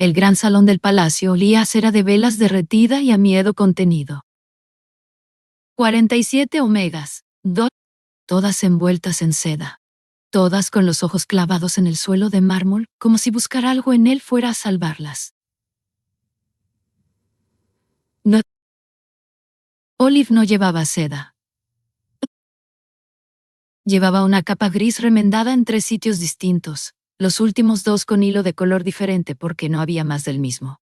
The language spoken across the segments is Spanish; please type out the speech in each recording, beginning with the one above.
El gran salón del palacio olía a cera de velas derretida y a miedo contenido. 47 omegas, todas envueltas en seda. Todas con los ojos clavados en el suelo de mármol, como si buscar algo en él fuera a salvarlas. No. Olive no llevaba seda. Llevaba una capa gris remendada en 3 sitios distintos, los últimos 2 con hilo de color diferente porque no había más del mismo.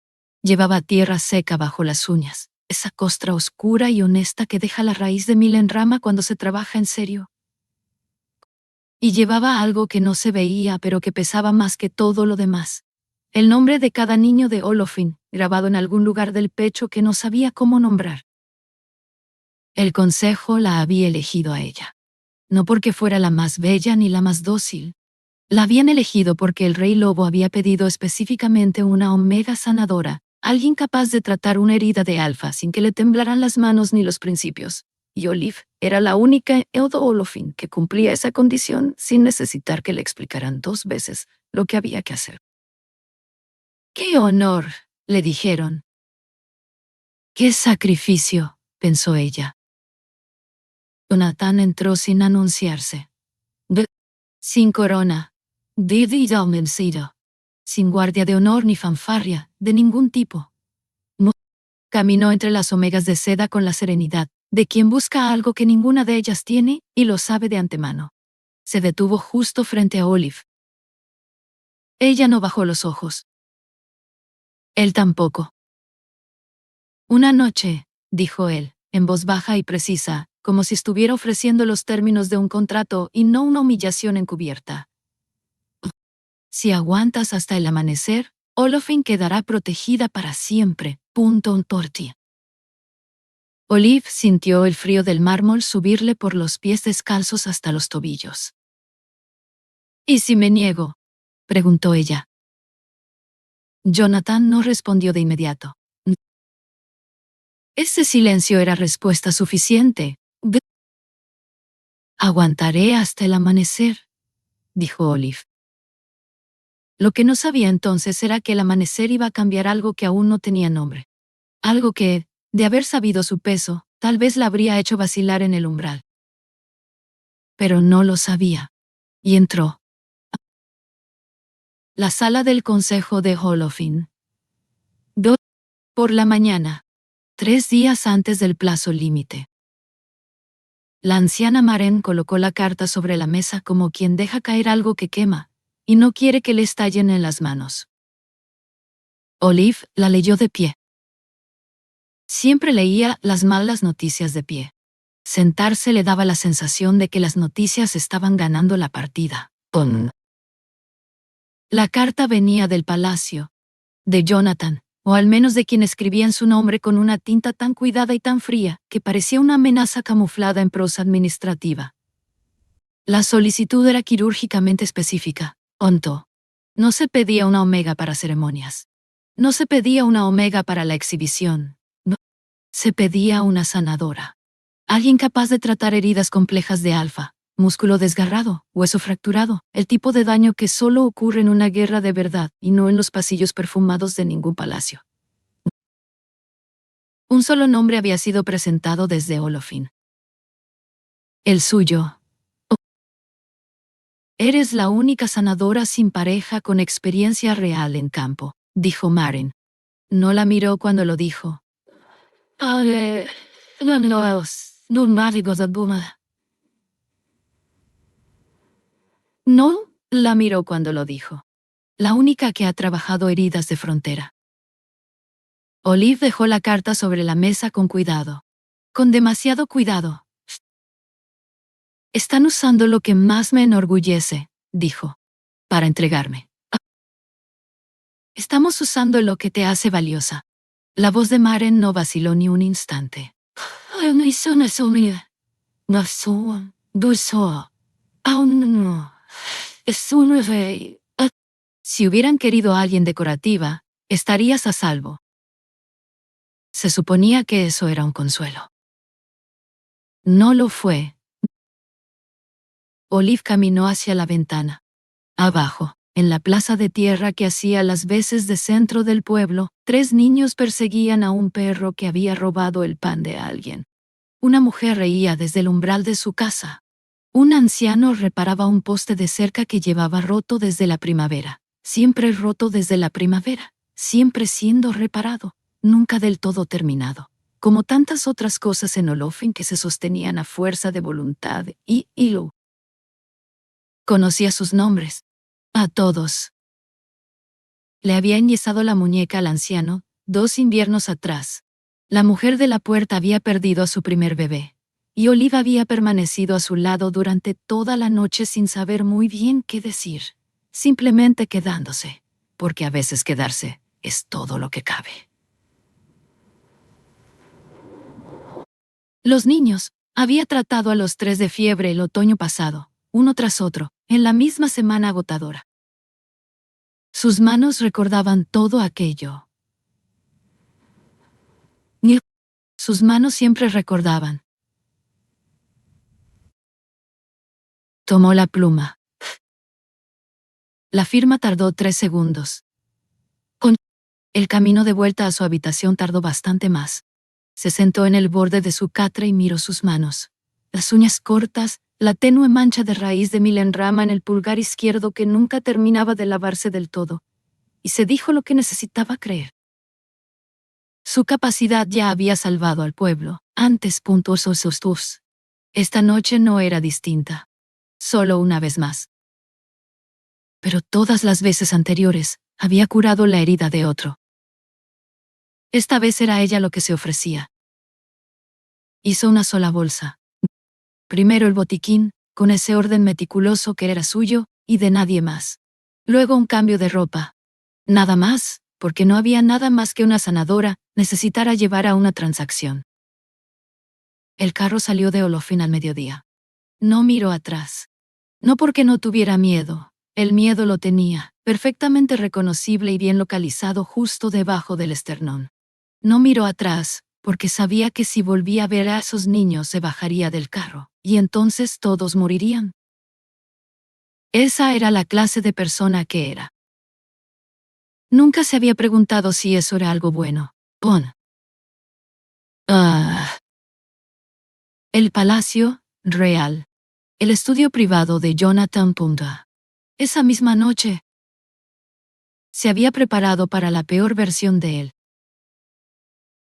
Llevaba tierra seca bajo las uñas, esa costra oscura y honesta que deja la raíz de mil en rama cuando se trabaja en serio. Y llevaba algo que no se veía pero que pesaba más que todo lo demás. El nombre de cada niño de Olofin, grabado en algún lugar del pecho que no sabía cómo nombrar. El consejo la había elegido a ella. No porque fuera la más bella ni la más dócil. La habían elegido porque el rey lobo había pedido específicamente una omega sanadora, alguien capaz de tratar una herida de alfa sin que le temblaran las manos ni los principios. Y Olive era la única Eodo Olofin que cumplía esa condición sin necesitar que le explicaran 2 veces lo que había que hacer. ¡Qué honor!, le dijeron. ¡Qué sacrificio!, pensó ella. Jonathan entró sin anunciarse. Sin corona. Sin guardia de honor ni fanfarria, de ningún tipo. Caminó entre las omegas de seda con la serenidad de quien busca algo que ninguna de ellas tiene y lo sabe de antemano. Se detuvo justo frente a Olive. Ella no bajó los ojos. Él tampoco. Una noche, dijo él, en voz baja y precisa, como si estuviera ofreciendo los términos de un contrato y no una humillación encubierta. Si aguantas hasta el amanecer, Olofin quedará protegida para siempre. Por ti. Olive sintió el frío del mármol subirle por los pies descalzos hasta los tobillos. ¿Y si me niego?, preguntó ella. Jonathan no respondió de inmediato. Ese silencio era respuesta suficiente. Aguantaré hasta el amanecer, dijo Olive. Lo que no sabía entonces era que el amanecer iba a cambiar algo que aún no tenía nombre. Algo que, de haber sabido su peso, tal vez la habría hecho vacilar en el umbral. Pero no lo sabía. Y entró. La sala del consejo de Olofin. Por la mañana. 3 días antes del plazo límite. La anciana Maren colocó la carta sobre la mesa como quien deja caer algo que quema, y no quiere que le estallen en las manos. Olive la leyó de pie. Siempre leía las malas noticias de pie. Sentarse le daba la sensación de que las noticias estaban ganando la partida. La carta venía del palacio, de Jonathan, o al menos de quien escribía en su nombre con una tinta tan cuidada y tan fría que parecía una amenaza camuflada en prosa administrativa. La solicitud era quirúrgicamente específica. No se pedía una omega para ceremonias. No se pedía una omega para la exhibición. No. Se pedía una sanadora. Alguien capaz de tratar heridas complejas de alfa, músculo desgarrado, hueso fracturado, el tipo de daño que solo ocurre en una guerra de verdad y no en los pasillos perfumados de ningún palacio. Un solo nombre había sido presentado desde Olofin. El suyo. Eres la única sanadora sin pareja con experiencia real en campo, dijo Maren. No la miró cuando lo dijo. No la miró cuando lo dijo. La única que ha trabajado heridas de frontera. Olive dejó la carta sobre la mesa con cuidado. Con demasiado cuidado. Están usando lo que más me enorgullece, dijo, para entregarme. Estamos usando lo que te hace valiosa. La voz de Maren no vaciló ni un instante. Si hubieran querido a alguien decorativa, estarías a salvo. Se suponía que eso era un consuelo. No lo fue. Olive caminó hacia la ventana. Abajo, En la plaza de tierra que hacía las veces de centro del pueblo, 3 niños perseguían a un perro que había robado el pan de alguien. Una mujer reía desde el umbral de su casa. Un anciano reparaba un poste de cerca que llevaba roto desde la primavera. Siempre roto desde la primavera, siempre siendo reparado, nunca del todo terminado. Como tantas otras cosas en Olofin que se sostenían a fuerza de voluntad y hilo. Conocía sus nombres. A todos. Le había enyesado la muñeca al anciano 2 inviernos atrás. La mujer de la puerta había perdido a su primer bebé, y Oliva había permanecido a su lado durante toda la noche sin saber muy bien qué decir, simplemente quedándose, porque a veces quedarse es todo lo que cabe. Los niños había tratado a los 3 de fiebre el otoño pasado, uno tras otro, en la misma semana agotadora. Sus manos recordaban todo aquello. Sus manos siempre recordaban. Tomó la pluma. La firma tardó 3 segundos. El camino de vuelta a su habitación tardó bastante más. Se sentó en el borde de su catre y miró sus manos. Las uñas cortas, la tenue mancha de raíz de milenrama en el pulgar izquierdo que nunca terminaba de lavarse del todo. Y se dijo lo que necesitaba creer. Su capacidad ya había salvado al pueblo. Antes. Esta noche no era distinta. Solo una vez más. Pero todas las veces anteriores, había curado la herida de otro. Esta vez era ella lo que se ofrecía. Hizo una sola bolsa. Primero el botiquín, con ese orden meticuloso que era suyo y de nadie más. Luego un cambio de ropa. Nada más, porque no había nada más que una sanadora necesitara llevar a una transacción. El carro salió de Olofin al mediodía. No miró atrás. No porque no tuviera miedo. El miedo lo tenía, perfectamente reconocible y bien localizado justo debajo del esternón. No miró atrás, porque sabía que si volvía a ver a esos niños se bajaría del carro, y entonces todos morirían. Esa era la clase de persona que era. Nunca se había preguntado si eso era algo bueno. El Palacio Real. El estudio privado de Jonathan Punta. Esa misma noche, se había preparado para la peor versión de él.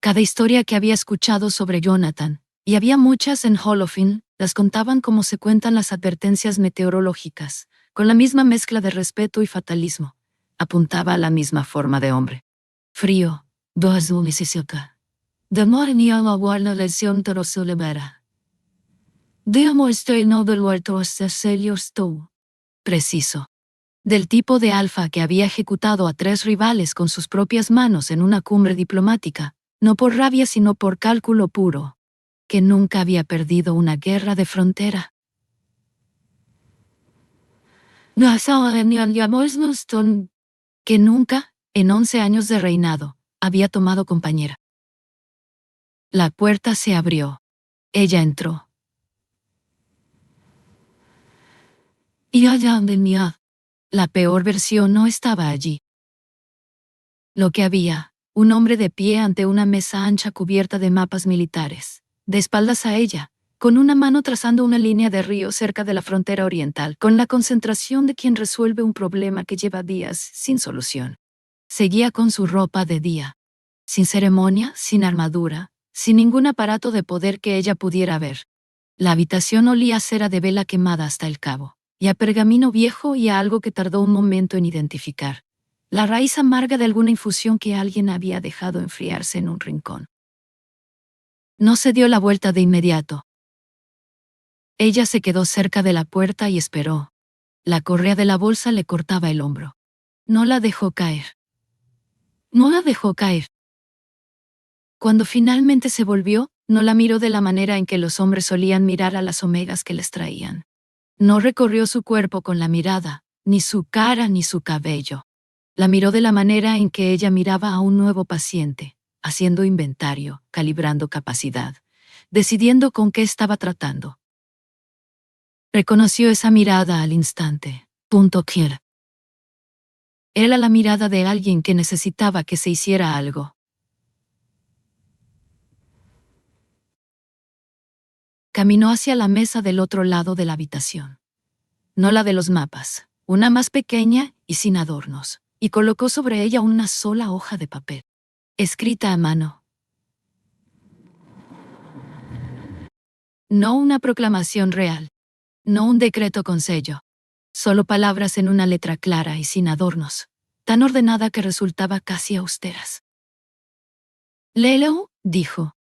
Cada historia que había escuchado sobre Jonathan, y había muchas en Olofin, las contaban como se cuentan las advertencias meteorológicas, con la misma mezcla de respeto y fatalismo. Apuntaba a la misma forma de hombre. Frío, de amor ni a buena lesión torosolebera. De amor estoy no del huerto hasta tú. Preciso. Del tipo de alfa que había ejecutado a 3 rivales con sus propias manos en una cumbre diplomática, no por rabia sino por cálculo puro, que nunca había perdido una guerra de frontera. Que nunca, en 11 años de reinado, había tomado compañera. La puerta se abrió. Ella entró. Y allá venía. La peor versión no estaba allí. Lo que había, un hombre de pie ante una mesa ancha cubierta de mapas militares, de espaldas a ella, con una mano trazando una línea de río cerca de la frontera oriental, con la concentración de quien resuelve un problema que lleva días sin solución. Seguía con su ropa de día, sin ceremonia, sin armadura, sin ningún aparato de poder que ella pudiera ver. La habitación olía a cera de vela quemada hasta el cabo, y a pergamino viejo y a algo que tardó un momento en identificar. La raíz amarga de alguna infusión que alguien había dejado enfriarse en un rincón. No se dio la vuelta de inmediato. Ella se quedó cerca de la puerta y esperó. La correa de la bolsa le cortaba el hombro. No la dejó caer. No la dejó caer. Cuando finalmente se volvió, no la miró de la manera en que los hombres solían mirar a las omegas que les traían. No recorrió su cuerpo con la mirada, ni su cara ni su cabello. La miró de la manera en que ella miraba a un nuevo paciente, haciendo inventario, calibrando capacidad, decidiendo con qué estaba tratando. Reconoció esa mirada al instante. Quiere. Era la mirada de alguien que necesitaba que se hiciera algo. Caminó hacia la mesa del otro lado de la habitación. No la de los mapas, una más pequeña y sin adornos, y colocó sobre ella una sola hoja de papel, escrita a mano. No una proclamación real, no un decreto con sello, solo palabras en una letra clara y sin adornos, tan ordenada que resultaba casi austeras. «Léelo», dijo.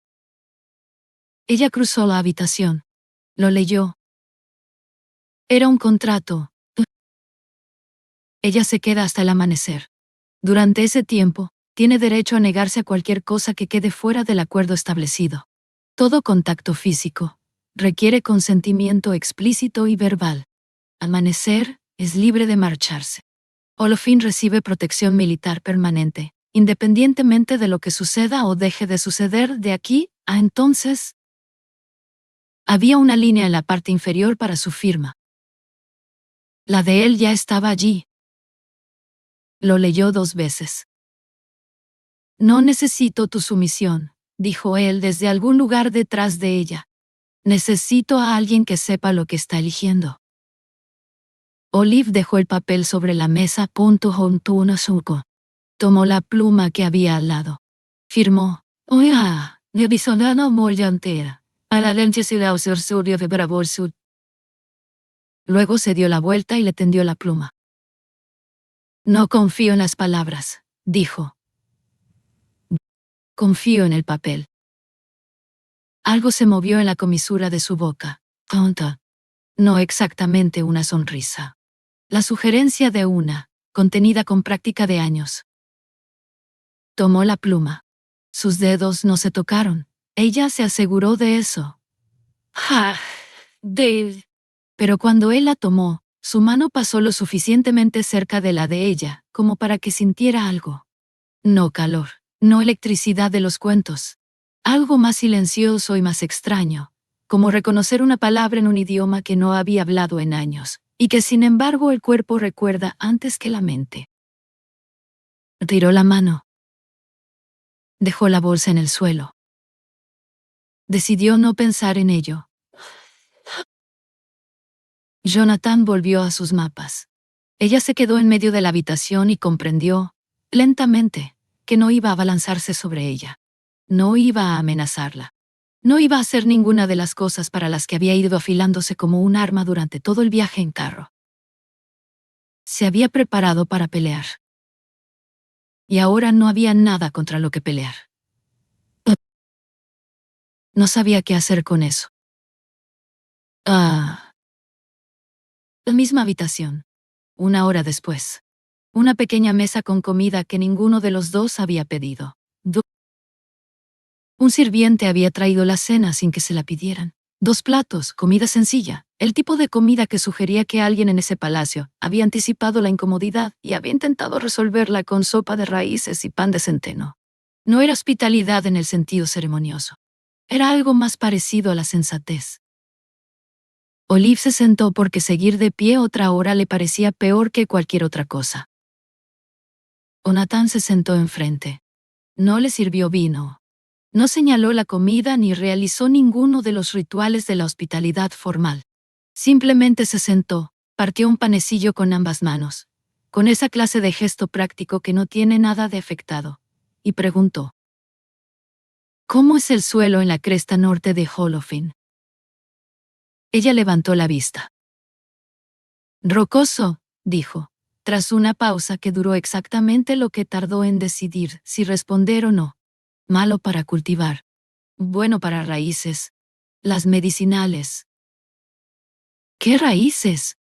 Ella cruzó la habitación. Lo leyó. Era un contrato. Ella se queda hasta el amanecer. Durante ese tiempo, tiene derecho a negarse a cualquier cosa que quede fuera del acuerdo establecido. Todo contacto físico requiere consentimiento explícito y verbal. Amanecer, es libre de marcharse. Olofin recibe protección militar permanente, independientemente de lo que suceda o deje de suceder de aquí a entonces. Había una línea en la parte inferior para su firma. La de él ya estaba allí. Lo leyó 2 veces. «No necesito tu sumisión», dijo él desde algún lugar detrás de ella. «Necesito a alguien que sepa lo que está eligiendo». Olive dejó el papel sobre la mesa junto a un asunto. Tomó la pluma que había al lado. Firmó. «Oiga, ne bisogna moglie entera. A la lente se la sursurio de bravo sud». Luego se dio la vuelta y le tendió la pluma. «No confío en las palabras», dijo. «Confío en el papel». Algo se movió en la comisura de su boca. Tonta. No exactamente una sonrisa. La sugerencia de una, contenida con práctica de años. Tomó la pluma. Sus dedos no se tocaron. Ella se aseguró de eso. ¡Ja! Dave. Pero cuando él la tomó, su mano pasó lo suficientemente cerca de la de ella, como para que sintiera algo. No calor, no electricidad de los cuentos. Algo más silencioso y más extraño, como reconocer una palabra en un idioma que no había hablado en años, y que sin embargo el cuerpo recuerda antes que la mente. Tiró la mano. Dejó la bolsa en el suelo. Decidió no pensar en ello. Jonathan volvió a sus mapas. Ella se quedó en medio de la habitación y comprendió, lentamente, que no iba a abalanzarse sobre ella. No iba a amenazarla. No iba a hacer ninguna de las cosas para las que había ido afilándose como un arma durante todo el viaje en carro. Se había preparado para pelear. Y ahora no había nada contra lo que pelear. No sabía qué hacer con eso. La misma habitación. 1 hora después. Una pequeña mesa con comida que ninguno de los dos había pedido. Un sirviente había traído la cena sin que se la pidieran. 2 platos, comida sencilla, el tipo de comida que sugería que alguien en ese palacio había anticipado la incomodidad y había intentado resolverla con sopa de raíces y pan de centeno. No era hospitalidad en el sentido ceremonioso. Era algo más parecido a la sensatez. Olive se sentó porque seguir de pie otra hora le parecía peor que cualquier otra cosa. Jonathan se sentó enfrente. No le sirvió vino. No señaló la comida ni realizó ninguno de los rituales de la hospitalidad formal. Simplemente se sentó, partió un panecillo con ambas manos, con esa clase de gesto práctico que no tiene nada de afectado, y preguntó: «¿Cómo es el suelo en la cresta norte de Olofin?» Ella levantó la vista. «Rocoso», dijo, tras una pausa que duró exactamente lo que tardó en decidir si responder o no. «Malo para cultivar. Bueno para raíces. Las medicinales». «¿Qué raíces?»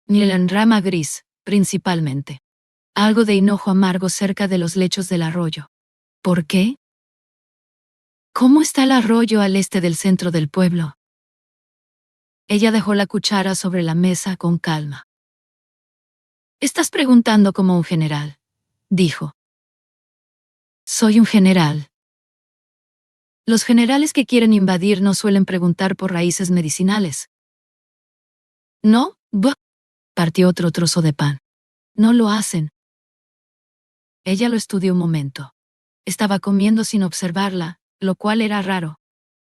«Ni la rama gris, principalmente. Algo de hinojo amargo cerca de los lechos del arroyo». «¿Por qué?» «¿Cómo está el arroyo al este del centro del pueblo?» Ella dejó la cuchara sobre la mesa con calma. «Estás preguntando como un general», dijo. «Soy un general». Los generales que quieren invadir no suelen preguntar por raíces medicinales. «¿No? Buah», partió otro trozo de pan. No lo hacen. Ella lo estudió un momento. Estaba comiendo sin observarla, lo cual era raro.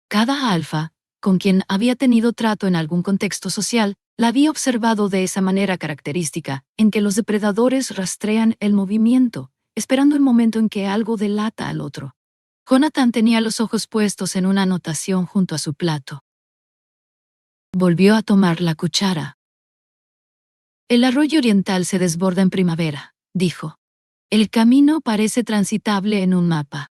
Cada alfa, con quien había tenido trato en algún contexto social, la había observado de esa manera característica, en que los depredadores rastrean el movimiento, esperando el momento en que algo delata al otro. Jonathan tenía los ojos puestos en una anotación junto a su plato. Volvió a tomar la cuchara. El arroyo oriental se desborda en primavera, dijo. El camino parece transitable en un mapa.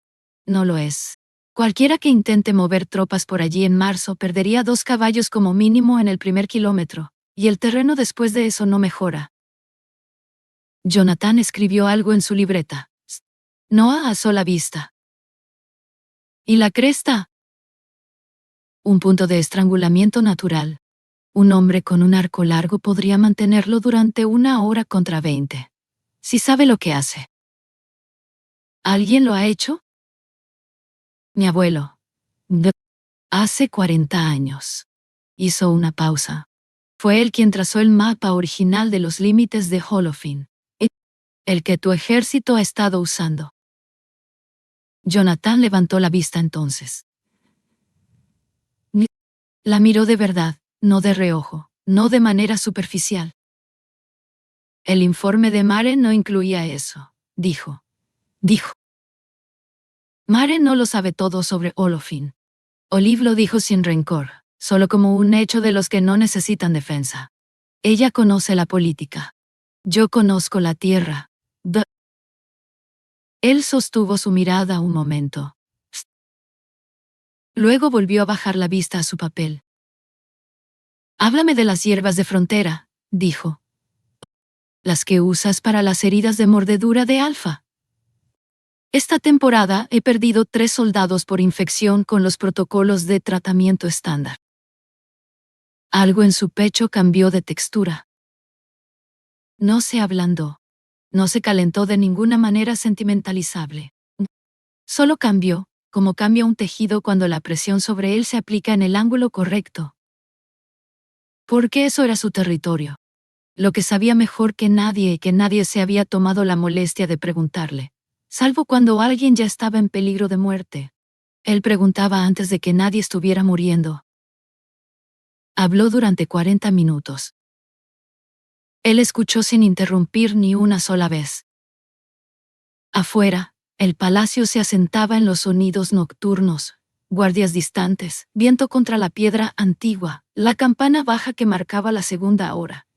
No lo es. Cualquiera que intente mover tropas por allí en marzo perdería 2 caballos como mínimo en el primer kilómetro, y el terreno después de eso no mejora. Jonathan escribió algo en su libreta. Noah a sola vista. ¿Y la cresta? Un punto de estrangulamiento natural. Un hombre con un arco largo podría mantenerlo durante 1 hora contra 20. Si sabe lo que hace. ¿Alguien lo ha hecho? Mi abuelo. Hace 40 años. Hizo una pausa. Fue él quien trazó el mapa original de los límites de Holofin. El que tu ejército ha estado usando. Jonathan levantó la vista entonces. La miró de verdad, no de reojo, no de manera superficial. El informe de Mare no incluía eso, dijo. Mare no lo sabe todo sobre Holofin. Olive lo dijo sin rencor, solo como un hecho de los que no necesitan defensa. Ella conoce la política. Yo conozco la tierra. Él sostuvo su mirada un momento. Luego volvió a bajar la vista a su papel. Háblame de las hierbas de frontera, dijo. Las que usas para las heridas de mordedura de Alfa. Esta temporada he perdido 3 soldados por infección con los protocolos de tratamiento estándar. Algo en su pecho cambió de textura. No se ablandó. No se calentó de ninguna manera sentimentalizable. Solo cambió, como cambia un tejido cuando la presión sobre él se aplica en el ángulo correcto. Porque eso era su territorio. Lo que sabía mejor que nadie y que nadie se había tomado la molestia de preguntarle, salvo cuando alguien ya estaba en peligro de muerte. Él preguntaba antes de que nadie estuviera muriendo. Habló durante 40 minutos. Él escuchó sin interrumpir ni una sola vez. Afuera, el palacio se asentaba en los sonidos nocturnos, guardias distantes, viento contra la piedra antigua, la campana baja que marcaba la 2:a hora.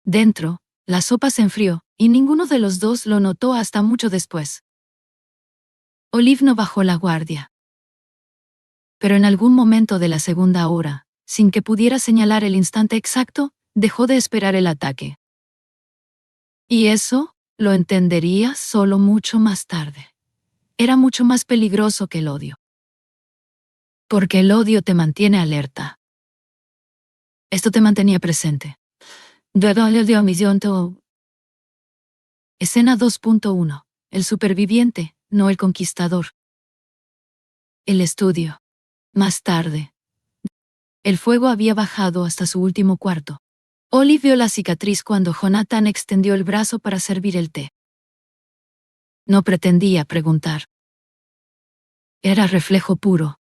Dentro, la sopa se enfrió, y ninguno de los dos lo notó hasta mucho después. Olive no bajó la guardia. Pero en algún momento de la 2:a hora, sin que pudiera señalar el instante exacto, dejó de esperar el ataque. Y eso, lo entendería solo mucho más tarde. Era mucho más peligroso que el odio. Porque el odio te mantiene alerta. Esto te mantenía presente. Escena 2.1. El superviviente, no el conquistador. El estudio. Más tarde. El fuego había bajado hasta su último cuarto. Olive vio la cicatriz cuando Jonathan extendió el brazo para servir el té. No pretendía preguntar. Era reflejo puro.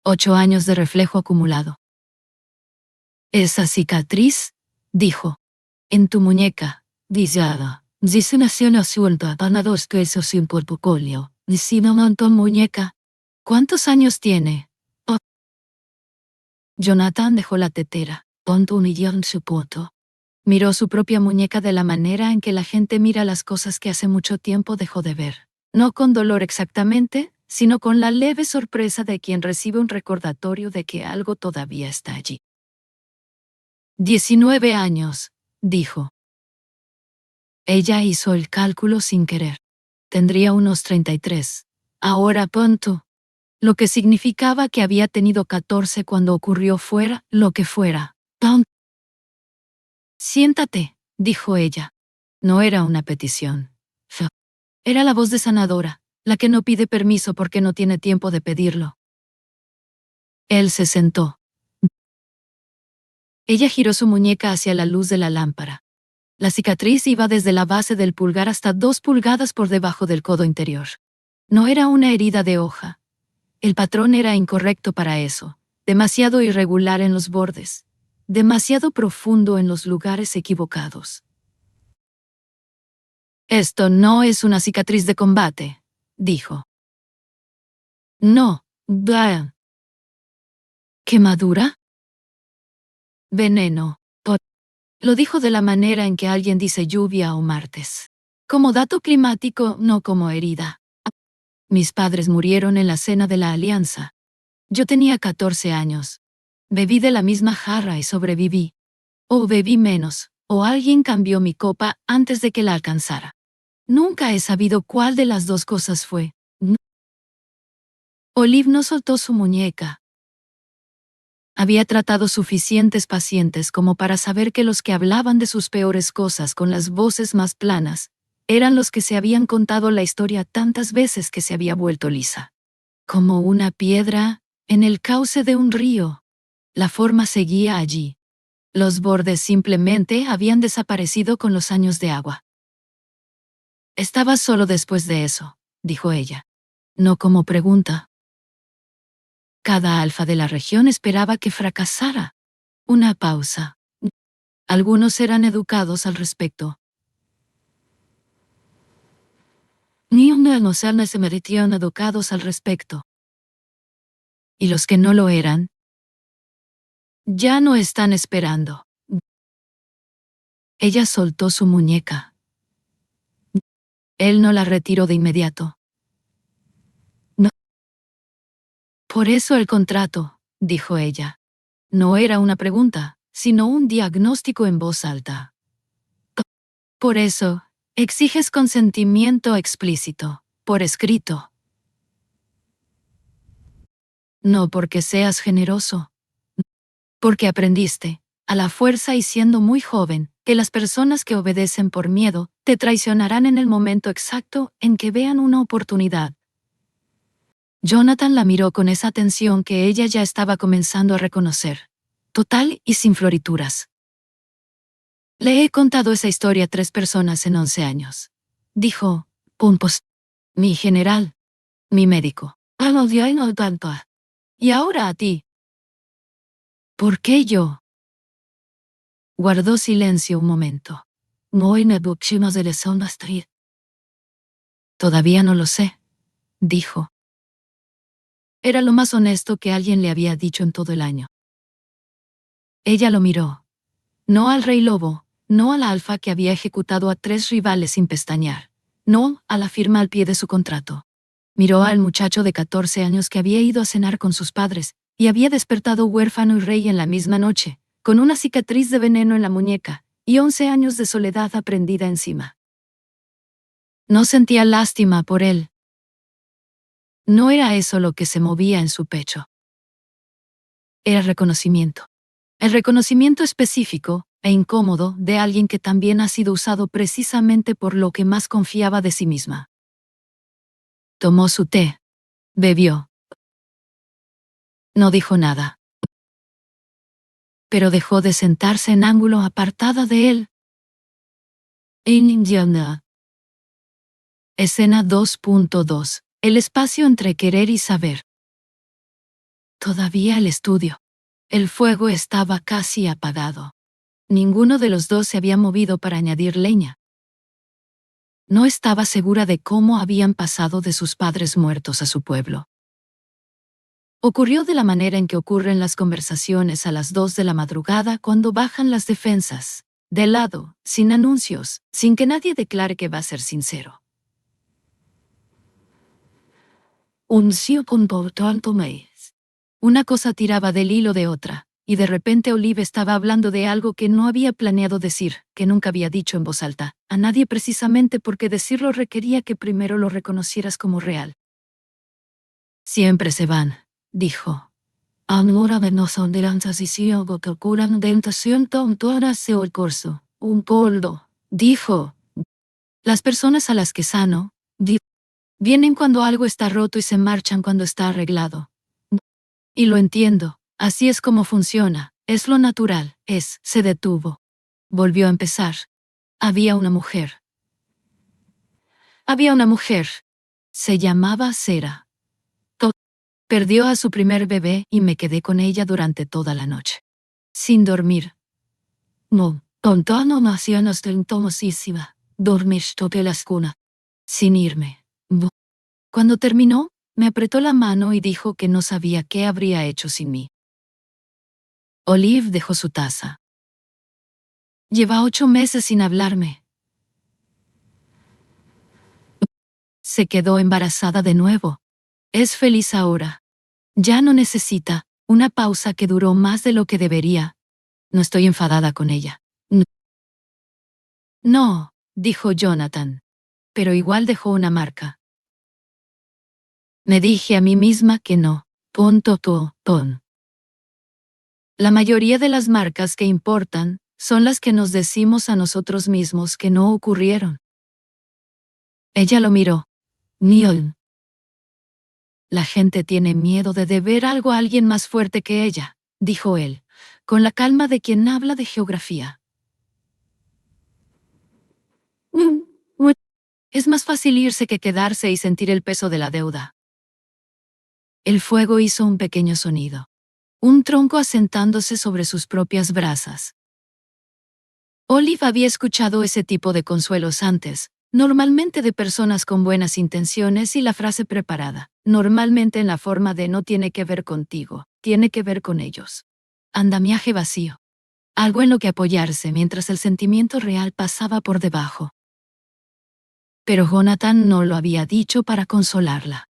8 años de reflejo acumulado. Esa cicatriz, dijo. En tu muñeca, disada. Dice nación suelta ganados que eso sin portfolio. Dice tu muñeca. ¿Cuántos años tiene? Oh. Jonathan dejó la tetera. Ponto un en su poto. Miró su propia muñeca de la manera en que la gente mira las cosas que hace mucho tiempo dejó de ver. No con dolor exactamente, sino con la leve sorpresa de quien recibe un recordatorio de que algo todavía está allí. 19 años, dijo. Ella hizo el cálculo sin querer. Tendría unos 33. Ahora punto. Lo que significaba que había tenido 14 cuando ocurrió fuera lo que fuera. Siéntate, dijo ella. No era una petición. Era la voz de sanadora, la que no pide permiso porque no tiene tiempo de pedirlo. Él se sentó. Ella giró su muñeca hacia la luz de la lámpara. La cicatriz iba desde la base del pulgar hasta 2 pulgadas por debajo del codo interior. No era una herida de hoja. El patrón era incorrecto para eso, demasiado irregular en los bordes, demasiado profundo en los lugares equivocados. Esto no es una cicatriz de combate, dijo. No, Brian. ¿Quemadura? Veneno. Lo dijo de la manera en que alguien dice lluvia o martes. Como dato climático, no como herida. Mis padres murieron en la cena de la Alianza. Yo tenía 14 años. Bebí de la misma jarra y sobreviví. O bebí menos, o alguien cambió mi copa antes de que la alcanzara. Nunca he sabido cuál de las dos cosas fue. Olive no soltó su muñeca. Había tratado suficientes pacientes como para saber que los que hablaban de sus peores cosas con las voces más planas eran los que se habían contado la historia tantas veces que se había vuelto lisa. Como una piedra en el cauce de un río. La forma seguía allí. Los bordes simplemente habían desaparecido con los años de agua. Estaba solo después de eso, dijo ella. No como pregunta. Cada alfa de la región esperaba que fracasara. Una pausa. Algunos eran educados al respecto. Ni uno de los almas se merecían educados al respecto. Y los que no lo eran, ya no están esperando. Ella soltó su muñeca. Él no la retiró de inmediato. No. Por eso el contrato, dijo ella. No era una pregunta, sino un diagnóstico en voz alta. Por eso, exiges consentimiento explícito, por escrito. No porque seas generoso. Porque aprendiste, a la fuerza y siendo muy joven, que las personas que obedecen por miedo te traicionarán en el momento exacto en que vean una oportunidad. Jonathan la miró con esa atención que ella ya estaba comenzando a reconocer. Total y sin florituras. Le he contado esa historia a 3 personas en 11 años. Dijo, Pumpos. Mi general. Mi médico. Y ahora a ti. ¿Por qué yo? Guardó silencio un momento. Todavía no lo sé, dijo. Era lo más honesto que alguien le había dicho en todo el año. Ella lo miró. No al rey lobo, no a la alfa que había ejecutado a 3 rivales sin pestañear, no a la firma al pie de su contrato. Miró al muchacho de 14 años que había ido a cenar con sus padres y había despertado huérfano y rey en la misma noche, con una cicatriz de veneno en la muñeca y 11 años de soledad aprendida encima. No sentía lástima por él. No era eso lo que se movía en su pecho. Era reconocimiento. El reconocimiento específico e incómodo de alguien que también ha sido usado precisamente por lo que más confiaba de sí misma. Tomó su té. Bebió. No dijo nada. Pero dejó de sentarse en ángulo apartada de él. En Indiana. Escena 2.2. El espacio entre querer y saber. Todavía el estudio. El fuego estaba casi apagado. Ninguno de los dos se había movido para añadir leña. No estaba segura de cómo habían pasado de sus padres muertos a su pueblo. Ocurrió de la manera en que ocurren las conversaciones a las 2 de la madrugada cuando bajan las defensas, de lado, sin anuncios, sin que nadie declare que va a ser sincero. Una cosa tiraba del hilo de otra, y de repente Olive estaba hablando de algo que no había planeado decir, que nunca había dicho en voz alta, a nadie precisamente porque decirlo requería que primero lo reconocieras como real. Siempre se van, dijo. Ahora menos ondelanzas y si algo que curan dentro siento un se o el corso, un poldo, dijo. Las personas a las que sano, vienen cuando algo está roto y se marchan cuando está arreglado. Y lo entiendo, así es como funciona, es lo natural, se detuvo. Volvió a empezar. Había una mujer. Había una mujer. Se llamaba Sera. Perdió a su primer bebé y me quedé con ella durante toda la noche. Sin dormir. No, con tono naciones intensísima. Dormir toda la escuna. Sin irme. Cuando terminó, me apretó la mano y dijo que no sabía qué habría hecho sin mí. Olive dejó su taza. Lleva 8 meses sin hablarme. Se quedó embarazada de nuevo. Es feliz ahora. Ya no necesita una pausa que duró más de lo que debería. No estoy enfadada con ella. No, dijo Jonathan. Pero igual dejó una marca. Me dije a mí misma que no. Pon. La mayoría de las marcas que importan son las que nos decimos a nosotros mismos que no ocurrieron. Ella lo miró. Neil. La gente tiene miedo de deber algo a alguien más fuerte que ella, dijo él, con la calma de quien habla de geografía. Es más fácil irse que quedarse y sentir el peso de la deuda. El fuego hizo un pequeño sonido. Un tronco asentándose sobre sus propias brasas. Olive había escuchado ese tipo de consuelos antes, normalmente de personas con buenas intenciones y la frase preparada, normalmente en la forma de no tiene que ver contigo, tiene que ver con ellos. Andamiaje vacío. Algo en lo que apoyarse mientras el sentimiento real pasaba por debajo. Pero Jonathan no lo había dicho para consolarla.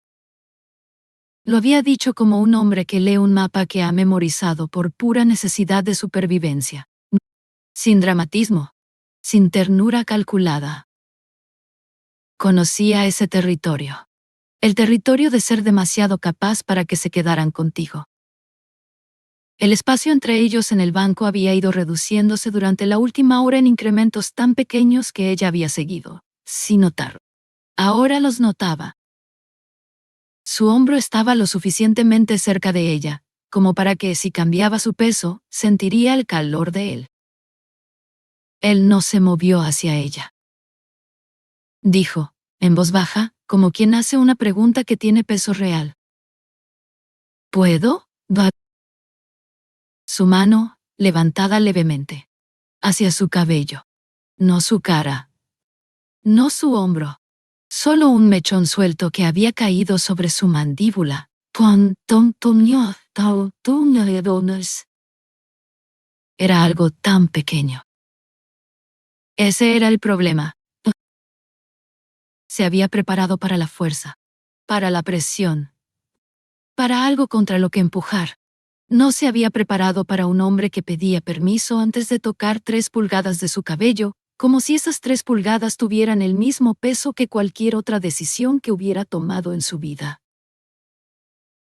Lo había dicho como un hombre que lee un mapa que ha memorizado por pura necesidad de supervivencia. Sin dramatismo. Sin ternura calculada. Conocía ese territorio. El territorio de ser demasiado capaz para que se quedaran contigo. El espacio entre ellos en el banco había ido reduciéndose durante la última hora en incrementos tan pequeños que ella había seguido, sin notar. Ahora los notaba. Su hombro estaba lo suficientemente cerca de ella, como para que si cambiaba su peso, sentiría el calor de él. Él no se movió hacia ella. Dijo, en voz baja, como quien hace una pregunta que tiene peso real. ¿Puedo? Va. Su mano, levantada levemente. Hacia su cabello. No su cara. No su hombro. Solo un mechón suelto que había caído sobre su mandíbula. Era algo tan pequeño. Ese era el problema. Se había preparado para la fuerza, para la presión, para algo contra lo que empujar. No se había preparado para un hombre que pedía permiso antes de tocar 3 pulgadas de su cabello, como si esas 3 pulgadas tuvieran el mismo peso que cualquier otra decisión que hubiera tomado en su vida.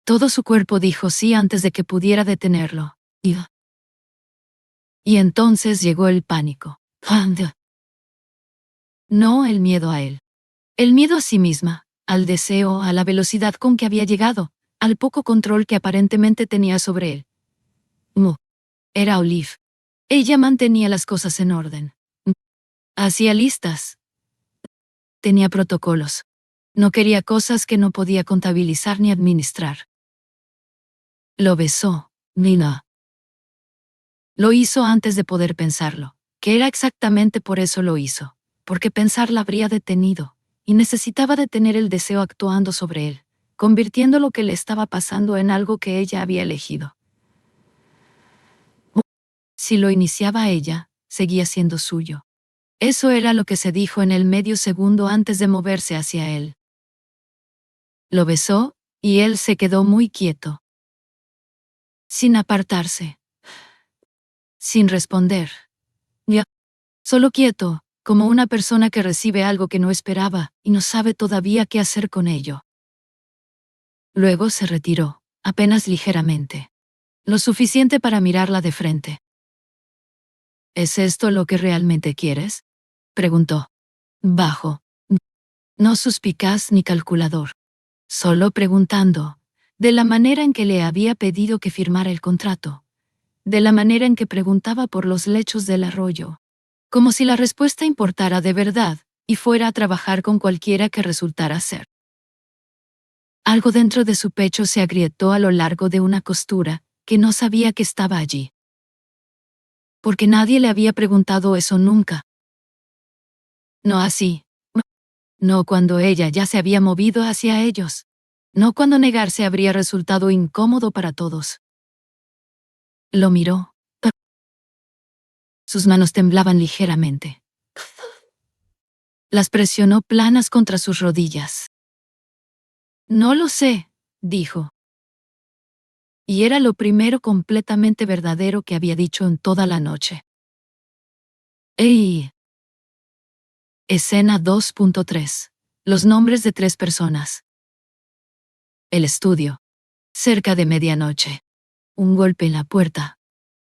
Todo su cuerpo dijo sí antes de que pudiera detenerlo. Y entonces llegó el pánico. No el miedo a él. El miedo a sí misma, al deseo, a la velocidad con que había llegado, al poco control que aparentemente tenía sobre él. Era Olive. Ella mantenía las cosas en orden. Hacía listas. Tenía protocolos. No quería cosas que no podía contabilizar ni administrar. Lo besó, Nina. Lo hizo antes de poder pensarlo, que era exactamente por eso lo hizo, porque pensar la habría detenido, y necesitaba detener el deseo actuando sobre él, convirtiendo lo que le estaba pasando en algo que ella había elegido. Si lo iniciaba ella, seguía siendo suyo. Eso era lo que se dijo en el medio segundo antes de moverse hacia él. Lo besó, y él se quedó muy quieto. Sin apartarse. Sin responder. Ya. Solo quieto, como una persona que recibe algo que no esperaba y no sabe todavía qué hacer con ello. Luego se retiró, apenas ligeramente. Lo suficiente para mirarla de frente. ¿Es esto lo que realmente quieres? Preguntó. Bajo. No suspicaz ni calculador. Solo preguntando, de la manera en que le había pedido que firmara el contrato, de la manera en que preguntaba por los lechos del arroyo. como si la respuesta importara de verdad y fuera a trabajar con cualquiera que resultara ser. Algo dentro de su pecho se agrietó a lo largo de una costura que no sabía que estaba allí. Porque nadie le había preguntado eso nunca. No así. No cuando ella ya se había movido hacia ellos. No cuando negarse habría resultado incómodo para todos. Lo miró. Sus manos temblaban ligeramente. Las presionó planas contra sus rodillas. No lo sé, dijo. Y era lo primero completamente verdadero que había dicho en toda la noche. ¡Ey! Escena 2.3. Los nombres de 3 personas. El estudio. Cerca de medianoche. Un golpe en la puerta.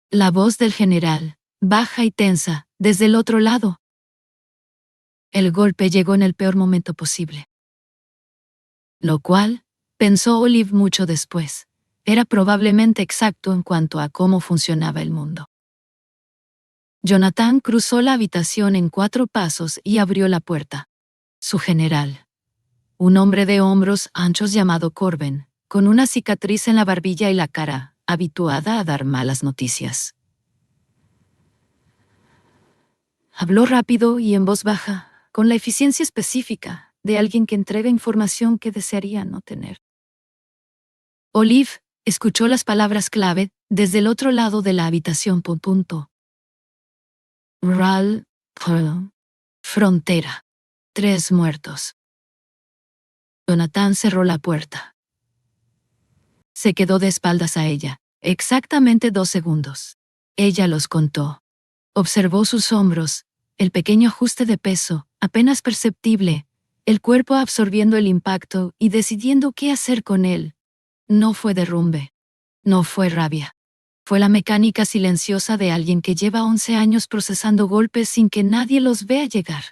La voz del general, baja y tensa, desde el otro lado. El golpe llegó en el peor momento posible. Lo cual, pensó Olive mucho después, era probablemente exacto en cuanto a cómo funcionaba el mundo. Jonathan cruzó la habitación en 4 pasos y abrió la puerta. Su general. Un hombre de hombros anchos llamado Corben, con una cicatriz en la barbilla y la cara, habituada a dar malas noticias. Habló rápido y en voz baja, con la eficiencia específica de alguien que entrega información que desearía no tener. Olive escuchó las palabras clave desde el otro lado de la habitación. Ral, frontera. 3 muertos. Jonathan cerró la puerta. Se quedó de espaldas a ella, exactamente 2 segundos. Ella los contó. Observó sus hombros, el pequeño ajuste de peso, apenas perceptible, el cuerpo absorbiendo el impacto y decidiendo qué hacer con él. No fue derrumbe. No fue rabia. Fue la mecánica silenciosa de alguien que lleva 11 años procesando golpes sin que nadie los vea llegar.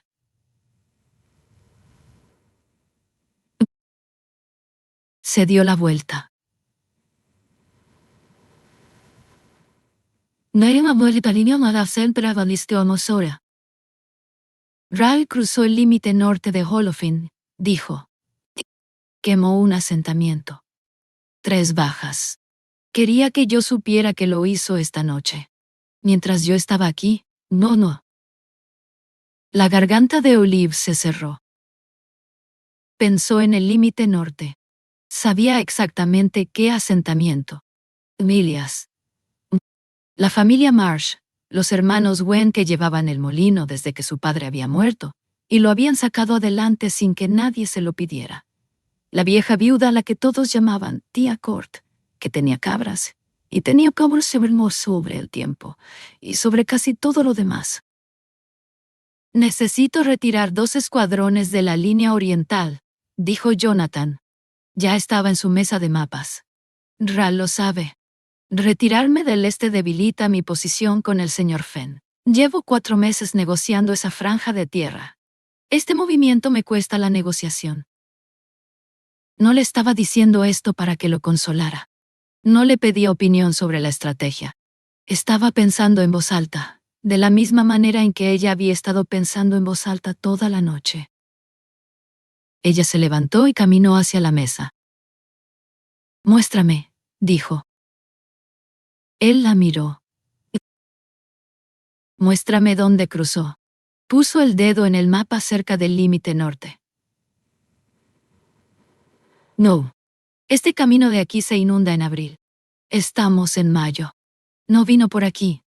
Se dio la vuelta. Ral cruzó el límite norte de Holofin, dijo. Quemó un asentamiento. 3 bajas. Quería que yo supiera que lo hizo esta noche. Mientras yo estaba aquí, no. La garganta de Olive se cerró. Pensó en el límite norte. Sabía exactamente qué asentamiento. Milias. La familia Marsh, los hermanos Wen que llevaban el molino desde que su padre había muerto, y lo habían sacado adelante sin que nadie se lo pidiera. La vieja viuda a la que todos llamaban tía Cort, que tenía cabras, y tenía cabros sobre el tiempo, y sobre casi todo lo demás. Necesito retirar 2 escuadrones de la línea oriental, dijo Jonathan. Ya estaba en su mesa de mapas. Ral lo sabe. Retirarme del este debilita mi posición con el señor Fenn. Llevo 4 meses negociando esa franja de tierra. Este movimiento me cuesta la negociación. No le estaba diciendo esto para que lo consolara. No le pedía opinión sobre la estrategia. Estaba pensando en voz alta, de la misma manera en que ella había estado pensando en voz alta toda la noche. Ella se levantó y caminó hacia la mesa. Muéstrame, dijo. Él la miró. Muéstrame dónde cruzó. Puso el dedo en el mapa cerca del límite norte. No. Este camino de aquí se inunda en abril. Estamos en mayo. No vino por aquí.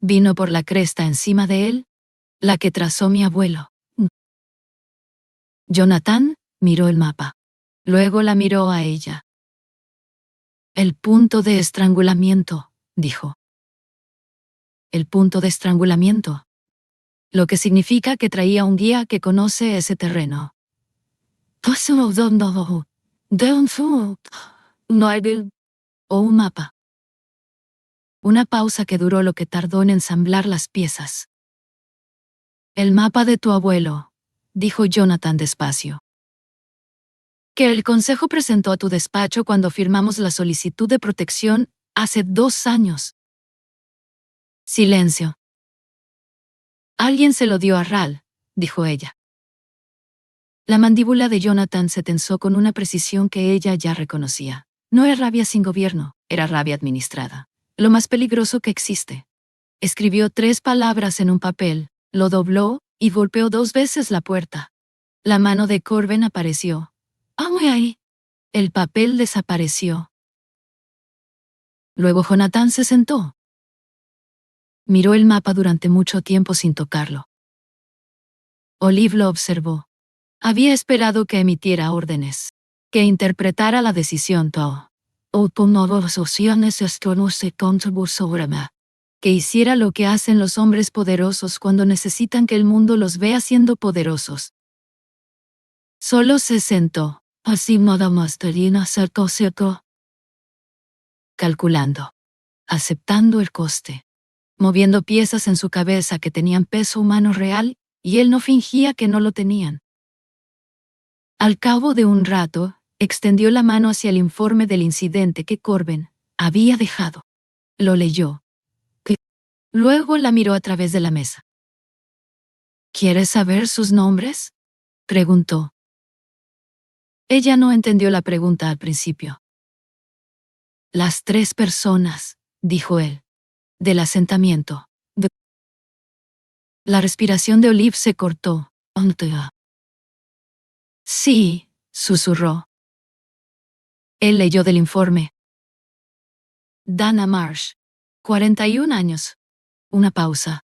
Vino por la cresta encima de él, la que trazó mi abuelo. Jonathan miró el mapa. Luego la miró a ella. El punto de estrangulamiento, dijo. El punto de estrangulamiento. Lo que significa que traía un guía que conoce ese terreno. O un mapa. Una pausa que duró lo que tardó en ensamblar las piezas. El mapa de tu abuelo, dijo Jonathan despacio. Que el consejo presentó a tu despacho cuando firmamos la solicitud de protección hace 2 años. Silencio. Alguien se lo dio a Ral, dijo ella. La mandíbula de Jonathan se tensó con una precisión que ella ya reconocía. No era rabia sin gobierno, era rabia administrada. Lo más peligroso que existe. Escribió 3 palabras en un papel, lo dobló y golpeó 2 veces la puerta. La mano de Corbin apareció. ¡Ay, ay! El papel desapareció. Luego Jonathan se sentó. Miró el mapa durante mucho tiempo sin tocarlo. Olive lo observó. Había esperado que emitiera órdenes, que interpretara la decisión que hiciera lo que hacen los hombres poderosos cuando necesitan que el mundo los vea siendo poderosos. Solo se sentó, así nada más calculando, aceptando el coste, moviendo piezas en su cabeza que tenían peso humano real, y él no fingía que no lo tenían. Al cabo de un rato, extendió la mano hacia el informe del incidente que Corbin había dejado. Lo leyó. Luego la miró a través de la mesa. ¿Quieres saber sus nombres?, preguntó. Ella no entendió la pregunta al principio. Las 3 personas, dijo él, del asentamiento. La respiración de Olive se cortó. Sí, susurró. Él leyó del informe. Dana Marsh, 41 años. Una pausa.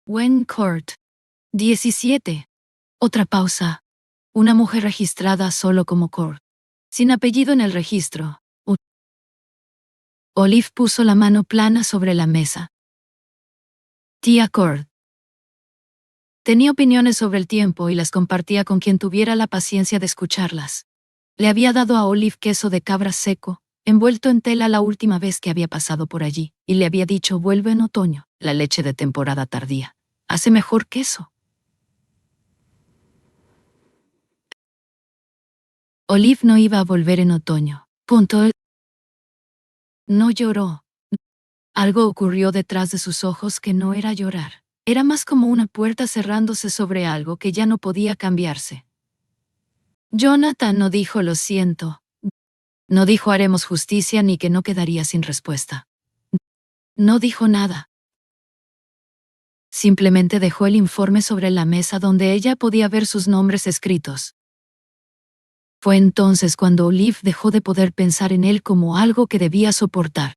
Wen Court, 17. Otra pausa. Una mujer registrada solo como Court, sin apellido en el registro. Olive puso la mano plana sobre la mesa. Tía Court. Tenía opiniones sobre el tiempo y las compartía con quien tuviera la paciencia de escucharlas. Le había dado a Olive queso de cabra seco, envuelto en tela la última vez que había pasado por allí, y le había dicho vuelve en otoño, la leche de temporada tardía. Hace mejor queso. Olive no iba a volver en otoño. No lloró. Algo ocurrió detrás de sus ojos que no era llorar. Era más como una puerta cerrándose sobre algo que ya no podía cambiarse. Jonathan no dijo lo siento. No dijo haremos justicia ni que no quedaría sin respuesta. No dijo nada. Simplemente dejó el informe sobre la mesa donde ella podía ver sus nombres escritos. Fue entonces cuando Olive dejó de poder pensar en él como algo que debía soportar.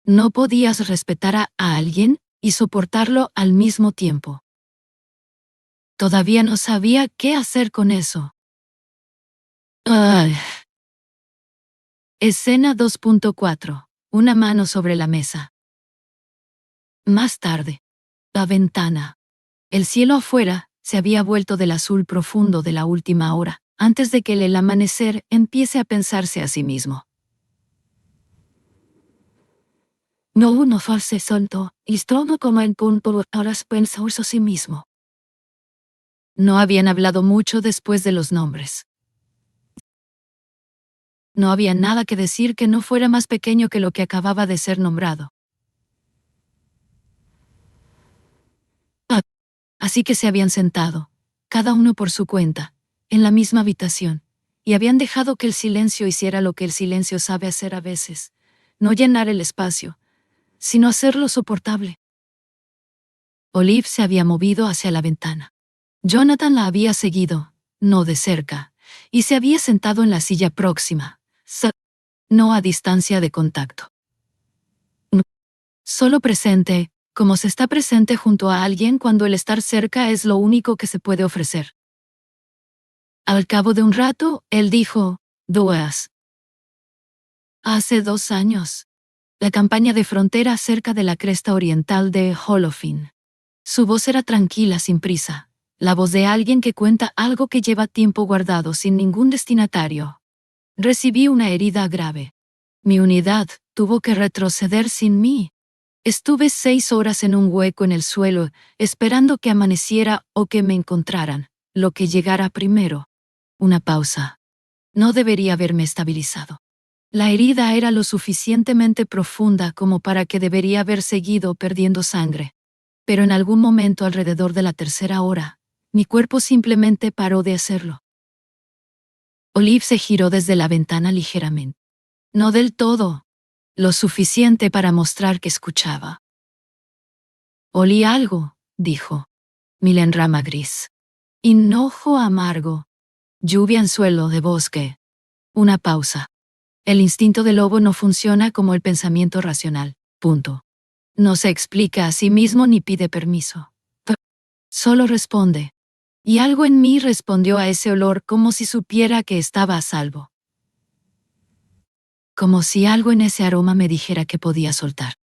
No podías respetar a alguien y soportarlo al mismo tiempo. Todavía no sabía qué hacer con eso. Ay. Escena 2.4. Una mano sobre la mesa. Más tarde. La ventana. El cielo afuera se había vuelto del azul profundo de la última hora, antes de que el amanecer empiece a pensarse a sí mismo. No uno false solto, y todo como en punto ahora pensó a sí mismo. No habían hablado mucho después de los nombres. No había nada que decir que no fuera más pequeño que lo que acababa de ser nombrado. Así que se habían sentado, cada uno por su cuenta, en la misma habitación, y habían dejado que el silencio hiciera lo que el silencio sabe hacer a veces, no llenar el espacio, sino hacerlo soportable. Olive se había movido hacia la ventana. Jonathan la había seguido, no de cerca, y se había sentado en la silla próxima, no a distancia de contacto. Solo presente, como se está presente junto a alguien cuando el estar cerca es lo único que se puede ofrecer. Al cabo de un rato, él dijo, Doas. Hace 2 años. La campaña de frontera cerca de la cresta oriental de Holofin. Su voz era tranquila, sin prisa. La voz de alguien que cuenta algo que lleva tiempo guardado sin ningún destinatario. Recibí una herida grave. Mi unidad tuvo que retroceder sin mí. Estuve 6 horas en un hueco en el suelo, esperando que amaneciera o que me encontraran, lo que llegara primero. Una pausa. No debería haberme estabilizado. La herida era lo suficientemente profunda como para que debería haber seguido perdiendo sangre. Pero en algún momento alrededor de la tercera hora, mi cuerpo simplemente paró de hacerlo. Olive se giró desde la ventana ligeramente. No del todo, lo suficiente para mostrar que escuchaba. Olí algo, dijo. Miel en rama gris. Hinojo amargo. Lluvia en suelo de bosque. Una pausa. El instinto del lobo no funciona como el pensamiento racional. Punto. No se explica a sí mismo ni pide permiso. Solo responde. Y algo en mí respondió a ese olor como si supiera que estaba a salvo. Como si algo en ese aroma me dijera que podía soltar.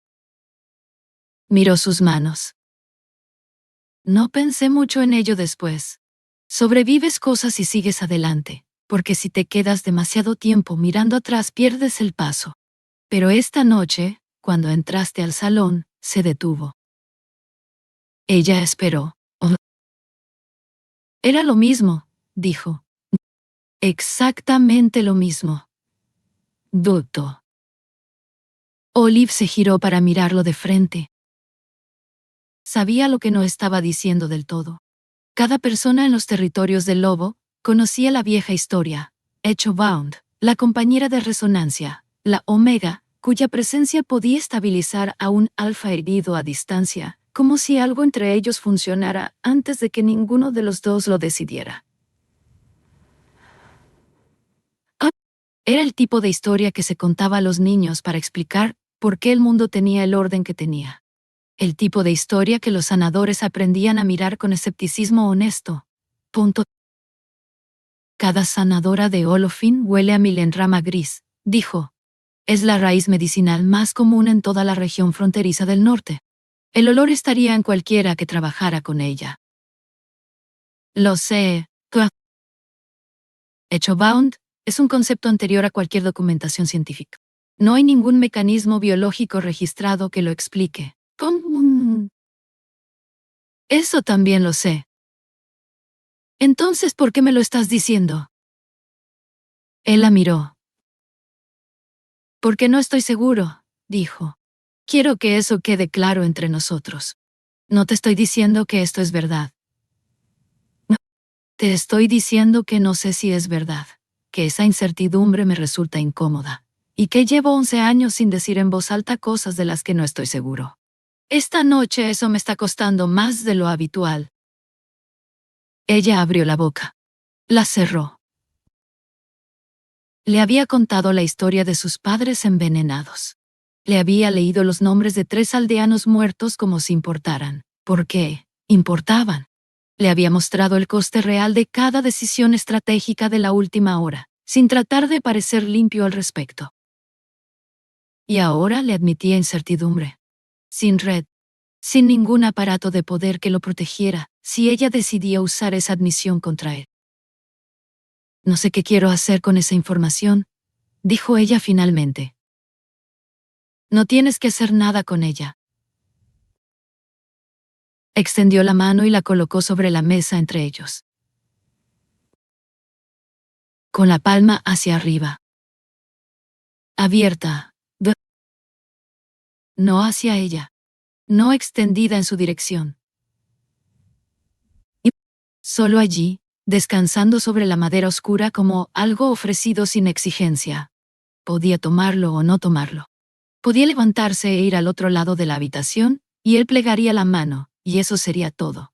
Miró sus manos. No pensé mucho en ello después. Sobrevives cosas y sigues adelante, porque si te quedas demasiado tiempo mirando atrás pierdes el paso. Pero esta noche, cuando entraste al salón, se detuvo. Ella esperó. Oh. Era lo mismo, dijo. Exactamente lo mismo. Dudo. Olive se giró para mirarlo de frente. Sabía lo que no estaba diciendo del todo. Cada persona en los territorios del lobo conocía la vieja historia. Echo Bound, la compañera de resonancia, la Omega, cuya presencia podía estabilizar a un alfa herido a distancia, como si algo entre ellos funcionara antes de que ninguno de los dos lo decidiera. Era el tipo de historia que se contaba a los niños para explicar por qué el mundo tenía el orden que tenía. El tipo de historia que los sanadores aprendían a mirar con escepticismo honesto. Punto. Cada sanadora de Olofin huele a milenrama gris, dijo. Es la raíz medicinal más común en toda la región fronteriza del norte. El olor estaría en cualquiera que trabajara con ella. Lo sé. Hecho bound es un concepto anterior a cualquier documentación científica. No hay ningún mecanismo biológico registrado que lo explique. Eso también lo sé. Entonces, ¿por qué me lo estás diciendo? Él la miró. Porque no estoy seguro, dijo. Quiero que eso quede claro entre nosotros. No te estoy diciendo que esto es verdad. No. Te estoy diciendo que no sé si es verdad, que esa incertidumbre me resulta incómoda, y que llevo 11 años sin decir en voz alta cosas de las que no estoy seguro. Esta noche eso me está costando más de lo habitual. Ella abrió la boca. La cerró. Le había contado la historia de sus padres envenenados. Le había leído los nombres de 3 aldeanos muertos como si importaran. ¿Por qué? Importaban. Le había mostrado el coste real de cada decisión estratégica de la última hora, sin tratar de parecer limpio al respecto. Y ahora le admitía incertidumbre. Sin red. Sin ningún aparato de poder que lo protegiera, si ella decidía usar esa admisión contra él. No sé qué quiero hacer con esa información, dijo ella finalmente. No tienes que hacer nada con ella. Extendió la mano y la colocó sobre la mesa entre ellos. Con la palma hacia arriba. Abierta. No hacia ella. No extendida en su dirección. Y solo allí, descansando sobre la madera oscura como algo ofrecido sin exigencia. Podía tomarlo o no tomarlo. Podía levantarse e ir al otro lado de la habitación, y él plegaría la mano, y eso sería todo.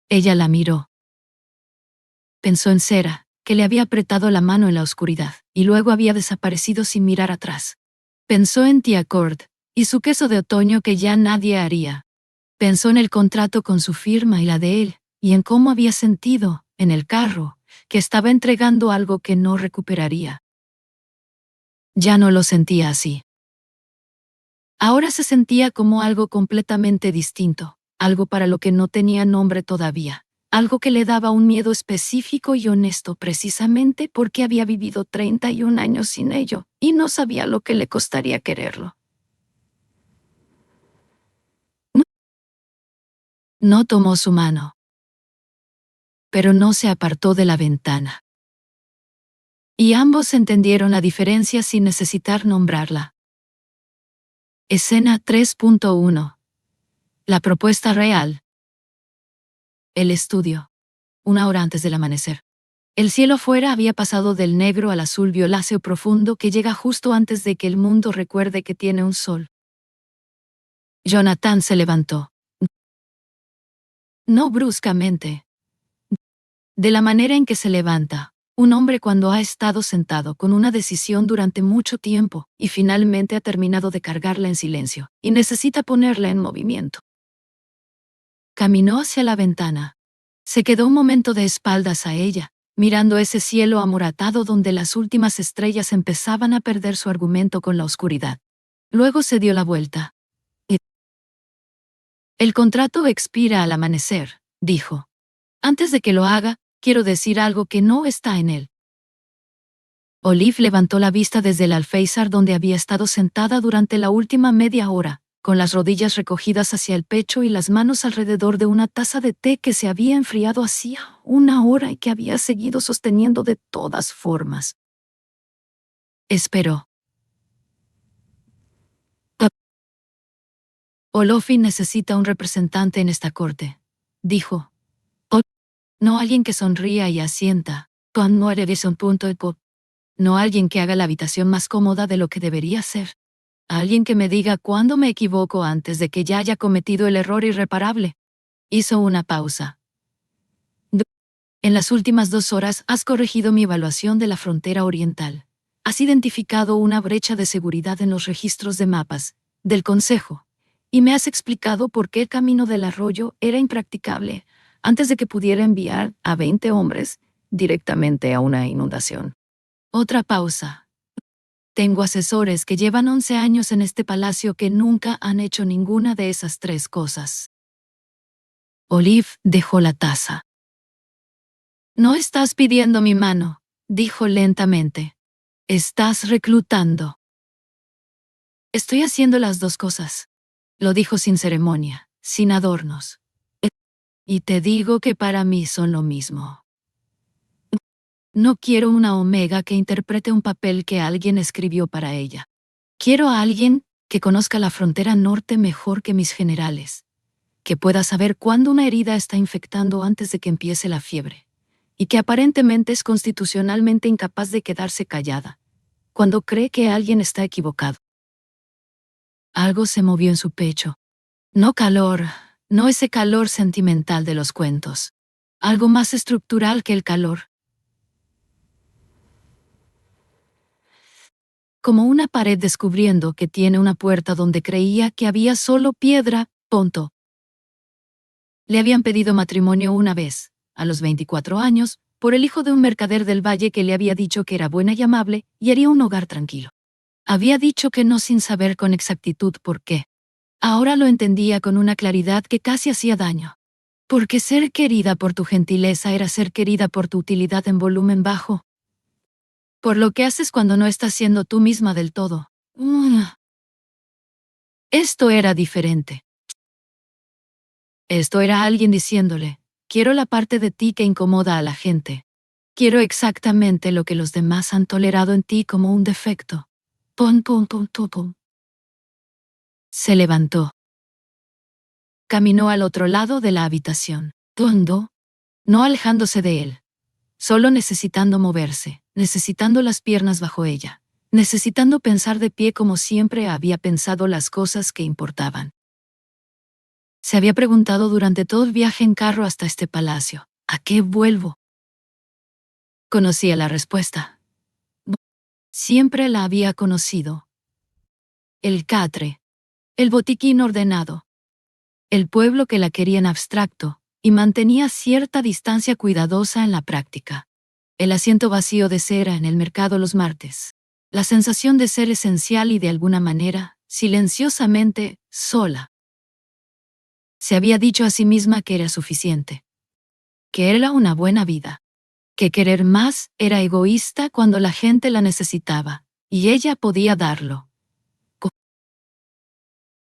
Ella la miró. Pensó en Sera, que le había apretado la mano en la oscuridad, y luego había desaparecido sin mirar atrás. Pensó en Tia Cord, y su queso de otoño que ya nadie haría. Pensó en el contrato con su firma y la de él, y en cómo había sentido, en el carro, que estaba entregando algo que no recuperaría. Ya no lo sentía así. Ahora se sentía como algo completamente distinto, algo para lo que no tenía nombre todavía, algo que le daba un miedo específico y honesto precisamente porque había vivido 31 años sin ello, y no sabía lo que le costaría quererlo. No tomó su mano, pero no se apartó de la ventana. Y ambos entendieron la diferencia sin necesitar nombrarla. Escena 3.1. La propuesta real. El estudio. 1 hora antes del amanecer. El cielo afuera había pasado del negro al azul violáceo profundo que llega justo antes de que el mundo recuerde que tiene un sol. Jonathan se levantó. No bruscamente. De la manera en que se levanta un hombre cuando ha estado sentado con una decisión durante mucho tiempo y finalmente ha terminado de cargarla en silencio y necesita ponerla en movimiento. Caminó hacia la ventana. Se quedó un momento de espaldas a ella, mirando ese cielo amoratado donde las últimas estrellas empezaban a perder su argumento con la oscuridad. Luego se dio la vuelta. El contrato expira al amanecer, dijo. Antes de que lo haga, quiero decir algo que no está en él. Olive levantó la vista desde el alféizar donde había estado sentada durante la última media hora, con las rodillas recogidas hacia el pecho y las manos alrededor de una taza de té que se había enfriado hacía 1 hora y que había seguido sosteniendo de todas formas. Esperó. Olofi necesita un representante en esta corte, dijo. No alguien que sonría y asienta. No eres un punto de pop. No alguien que haga la habitación más cómoda de lo que debería ser. Alguien que me diga cuándo me equivoco antes de que ya haya cometido el error irreparable. Hizo una pausa. En las últimas 2 horas has corregido mi evaluación de la frontera oriental. Has identificado una brecha de seguridad en los registros de mapas del Consejo y me has explicado por qué el camino del arroyo era impracticable antes de que pudiera enviar a 20 hombres directamente a una inundación. Otra pausa. Tengo asesores que llevan 11 años en este palacio que nunca han hecho ninguna de esas 3 cosas. Olive dejó la taza. No estás pidiendo mi mano, dijo lentamente. Estás reclutando. Estoy haciendo las 2 cosas. Lo dijo sin ceremonia, sin adornos. Y te digo que para mí son lo mismo. No quiero una Omega que interprete un papel que alguien escribió para ella. Quiero a alguien que conozca la frontera norte mejor que mis generales, que pueda saber cuándo una herida está infectando antes de que empiece la fiebre, y que aparentemente es constitucionalmente incapaz de quedarse callada cuando cree que alguien está equivocado. Algo se movió en su pecho. No calor, no ese calor sentimental de los cuentos. Algo más estructural que el calor. Como una pared descubriendo que tiene una puerta donde creía que había solo piedra, punto. Le habían pedido matrimonio una vez, a los 24 años, por el hijo de un mercader del valle que le había dicho que era buena y amable y haría un hogar tranquilo. Había dicho que no sin saber con exactitud por qué. Ahora lo entendía con una claridad que casi hacía daño. Porque ser querida por tu gentileza era ser querida por tu utilidad en volumen bajo. Por lo que haces cuando no estás siendo tú misma del todo. Esto era diferente. Esto era alguien diciéndole, quiero la parte de ti que incomoda a la gente. Quiero exactamente lo que los demás han tolerado en ti como un defecto. Pum, pum, pum, pum, pum. Se levantó. Caminó al otro lado de la habitación. Tondo, no alejándose de él. Solo necesitando moverse, necesitando las piernas bajo ella, necesitando pensar de pie como siempre había pensado las cosas que importaban. Se había preguntado durante todo el viaje en carro hasta este palacio, ¿a qué vuelvo? Conocía la respuesta. Siempre la había conocido. El catre, el botiquín ordenado, el pueblo que la quería en abstracto y mantenía cierta distancia cuidadosa en la práctica. El asiento vacío de cera en el mercado los martes. La sensación de ser esencial y de alguna manera, silenciosamente, sola. Se había dicho a sí misma que era suficiente. Que era una buena vida. Que querer más era egoísta cuando la gente la necesitaba, y ella podía darlo.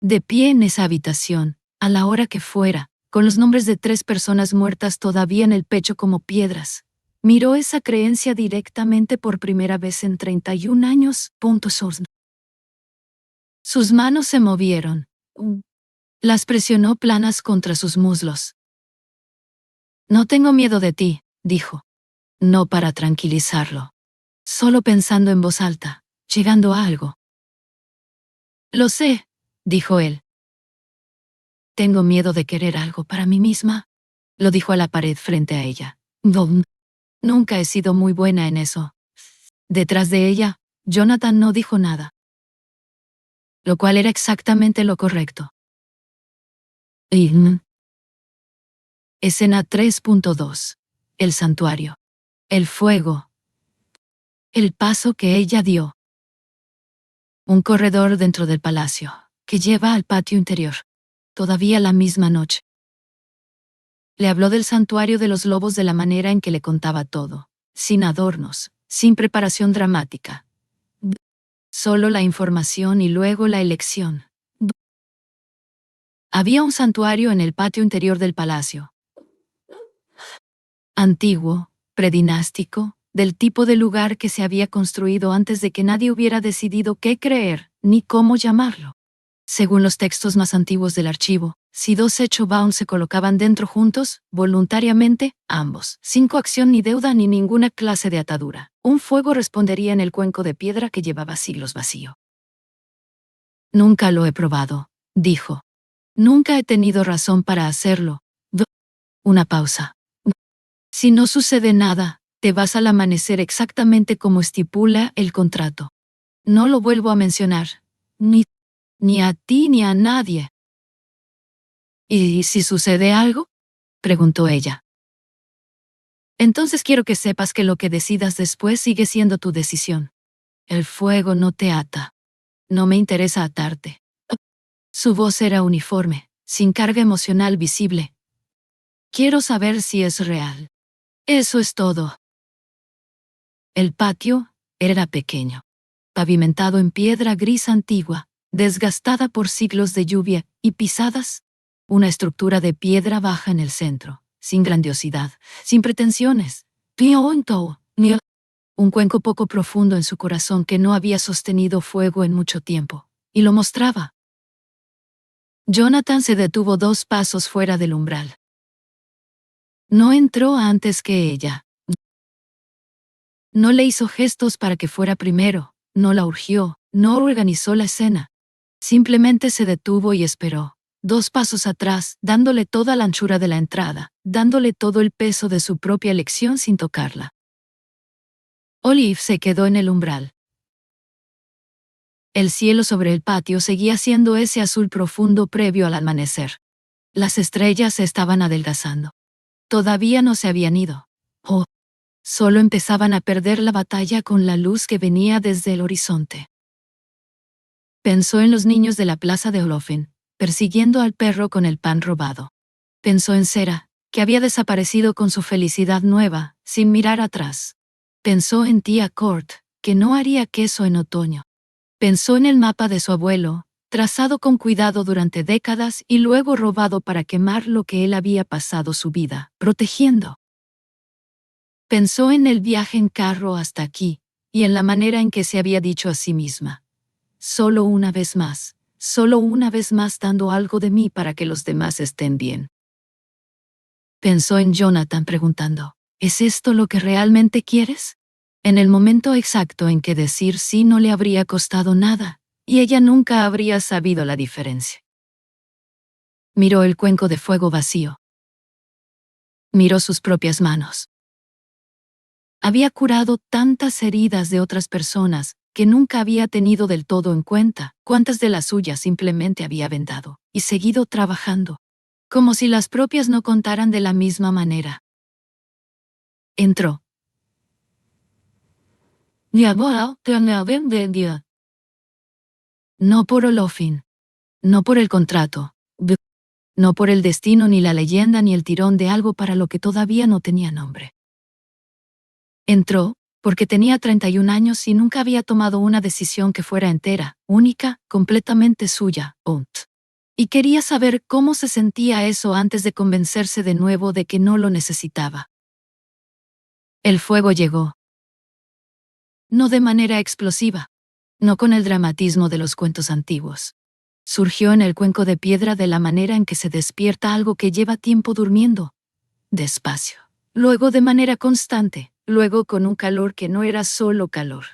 De pie en esa habitación, a la hora que fuera, con los nombres de 3 personas muertas todavía en el pecho como piedras, miró esa creencia directamente por primera vez en 31 años. Sus manos se movieron. Las presionó planas contra sus muslos. No tengo miedo de ti, dijo. No para tranquilizarlo. Solo pensando en voz alta, llegando a algo. Lo sé, dijo él. Tengo miedo de querer algo para mí misma, lo dijo a la pared frente a ella. Nunca he sido muy buena en eso. Detrás de ella, Jonathan no dijo nada. Lo cual era exactamente lo correcto. Escena 3.2. El santuario. El fuego. El paso que ella dio. Un corredor dentro del palacio, que lleva al patio interior. Todavía la misma noche. Le habló del santuario de los lobos de la manera en que le contaba todo, sin adornos, sin preparación dramática. Solo la información y luego la elección. Había un santuario en el patio interior del palacio. Antiguo, predinástico, del tipo de lugar que se había construido antes de que nadie hubiera decidido qué creer, ni cómo llamarlo. Según los textos más antiguos del archivo, si dos Echo-bound se colocaban dentro juntos, voluntariamente, ambos, sin coacción ni deuda ni ninguna clase de atadura, un fuego respondería en el cuenco de piedra que llevaba siglos vacío. Nunca lo he probado, dijo. Nunca he tenido razón para hacerlo. Una pausa. Si no sucede nada, te vas al amanecer exactamente como estipula el contrato. No lo vuelvo a mencionar. Ni a ti ni a nadie. ¿Y si sucede algo? Preguntó ella. Entonces quiero que sepas que lo que decidas después sigue siendo tu decisión. El fuego no te ata. No me interesa atarte. Su voz era uniforme, sin carga emocional visible. Quiero saber si es real. Eso es todo. El patio era pequeño, pavimentado en piedra gris antigua, desgastada por siglos de lluvia y pisadas. Una estructura de piedra baja en el centro, sin grandiosidad, sin pretensiones. Un cuenco poco profundo en su corazón que no había sostenido fuego en mucho tiempo, y lo mostraba. Jonathan se detuvo 2 pasos fuera del umbral. No entró antes que ella. No le hizo gestos para que fuera primero, no la urgió, no organizó la escena. Simplemente se detuvo y esperó. 2 pasos atrás, dándole toda la anchura de la entrada, dándole todo el peso de su propia elección sin tocarla. Olive se quedó en el umbral. El cielo sobre el patio seguía siendo ese azul profundo previo al amanecer. Las estrellas se estaban adelgazando. Todavía no se habían ido. Solo empezaban a perder la batalla con la luz que venía desde el horizonte. Pensó en los niños de la plaza de Olofen, persiguiendo al perro con el pan robado. Pensó en Sera, que había desaparecido con su felicidad nueva, sin mirar atrás. Pensó en tía Court, que no haría queso en otoño. Pensó en el mapa de su abuelo, trazado con cuidado durante décadas y luego robado para quemar lo que él había pasado su vida, protegiendo. Pensó en el viaje en carro hasta aquí, y en la manera en que se había dicho a sí misma. Solo una vez más dando algo de mí para que los demás estén bien. Pensó en Jonathan preguntando, ¿es esto lo que realmente quieres? En el momento exacto en que decir sí no le habría costado nada, y ella nunca habría sabido la diferencia. Miró el cuenco de fuego vacío. Miró sus propias manos. Había curado tantas heridas de otras personas que nunca había tenido del todo en cuenta cuántas de las suyas simplemente había vendado y seguido trabajando, como si las propias no contaran de la misma manera. Entró. No por Olofin. No por el contrato. No por el destino ni la leyenda ni el tirón de algo para lo que todavía no tenía nombre. Entró porque tenía 31 años y nunca había tomado una decisión que fuera entera, única, completamente suya, y quería saber cómo se sentía eso antes de convencerse de nuevo de que no lo necesitaba. El fuego llegó. No de manera explosiva. no con el dramatismo de los cuentos antiguos. Surgió en el cuenco de piedra de la manera en que se despierta algo que lleva tiempo durmiendo. Despacio. Luego de manera constante. Luego con un calor que no era solo calor.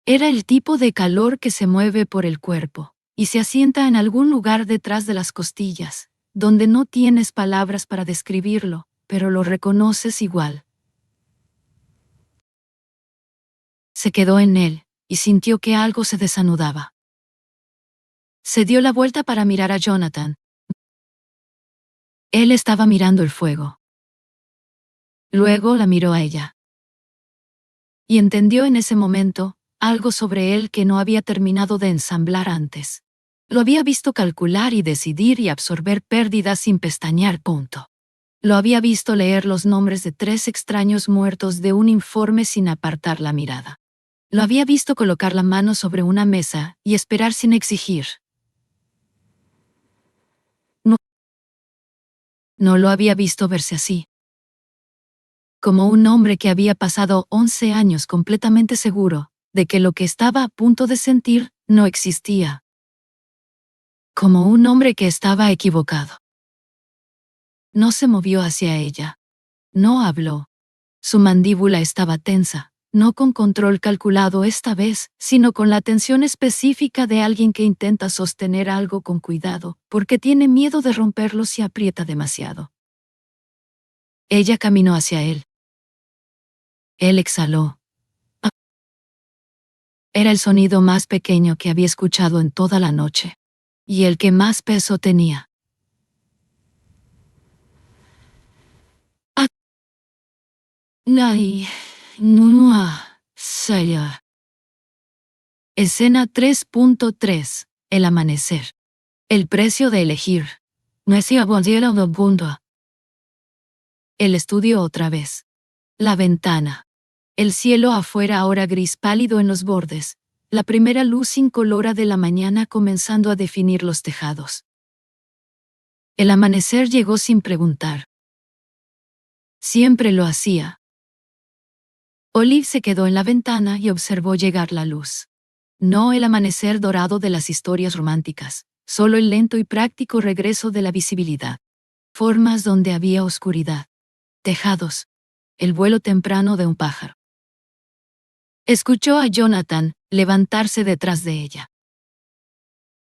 Era el tipo de calor que se mueve por el cuerpo y se asienta en algún lugar detrás de las costillas, donde no tienes palabras para describirlo, pero lo reconoces igual. Se quedó en él y sintió que algo se desanudaba. Se dio la vuelta para mirar a Jonathan. Él estaba mirando el fuego. Luego la miró a ella. Y entendió en ese momento algo sobre él que no había terminado de ensamblar antes. Lo había visto calcular y decidir y absorber pérdidas sin pestañear. Lo había visto leer los nombres de 3 extraños muertos de un informe sin apartar la mirada. Lo había visto colocar la mano sobre una mesa y esperar sin exigir. No lo había visto verse así. Como un hombre que había pasado 11 años completamente seguro de que lo que estaba a punto de sentir no existía. Como un hombre que estaba equivocado. No se movió hacia ella. No habló. Su mandíbula estaba tensa, no con control calculado esta vez, sino con la atención específica de alguien que intenta sostener algo con cuidado, porque tiene miedo de romperlo si aprieta demasiado. Ella caminó hacia él. Él exhaló. Era el sonido más pequeño que había escuchado en toda la noche. Y el que más peso tenía. Escena 3.3. El amanecer. El precio de elegir. El estudio otra vez. La ventana. El cielo afuera ahora gris pálido en los bordes. La primera luz incolora de la mañana comenzando a definir los tejados. El amanecer llegó sin preguntar. Siempre lo hacía. Olive se quedó en la ventana y observó llegar la luz. No el amanecer dorado de las historias románticas, solo el lento y práctico regreso de la visibilidad. Formas donde había oscuridad. Tejados. El vuelo temprano de un pájaro. Escuchó a Jonathan levantarse detrás de ella.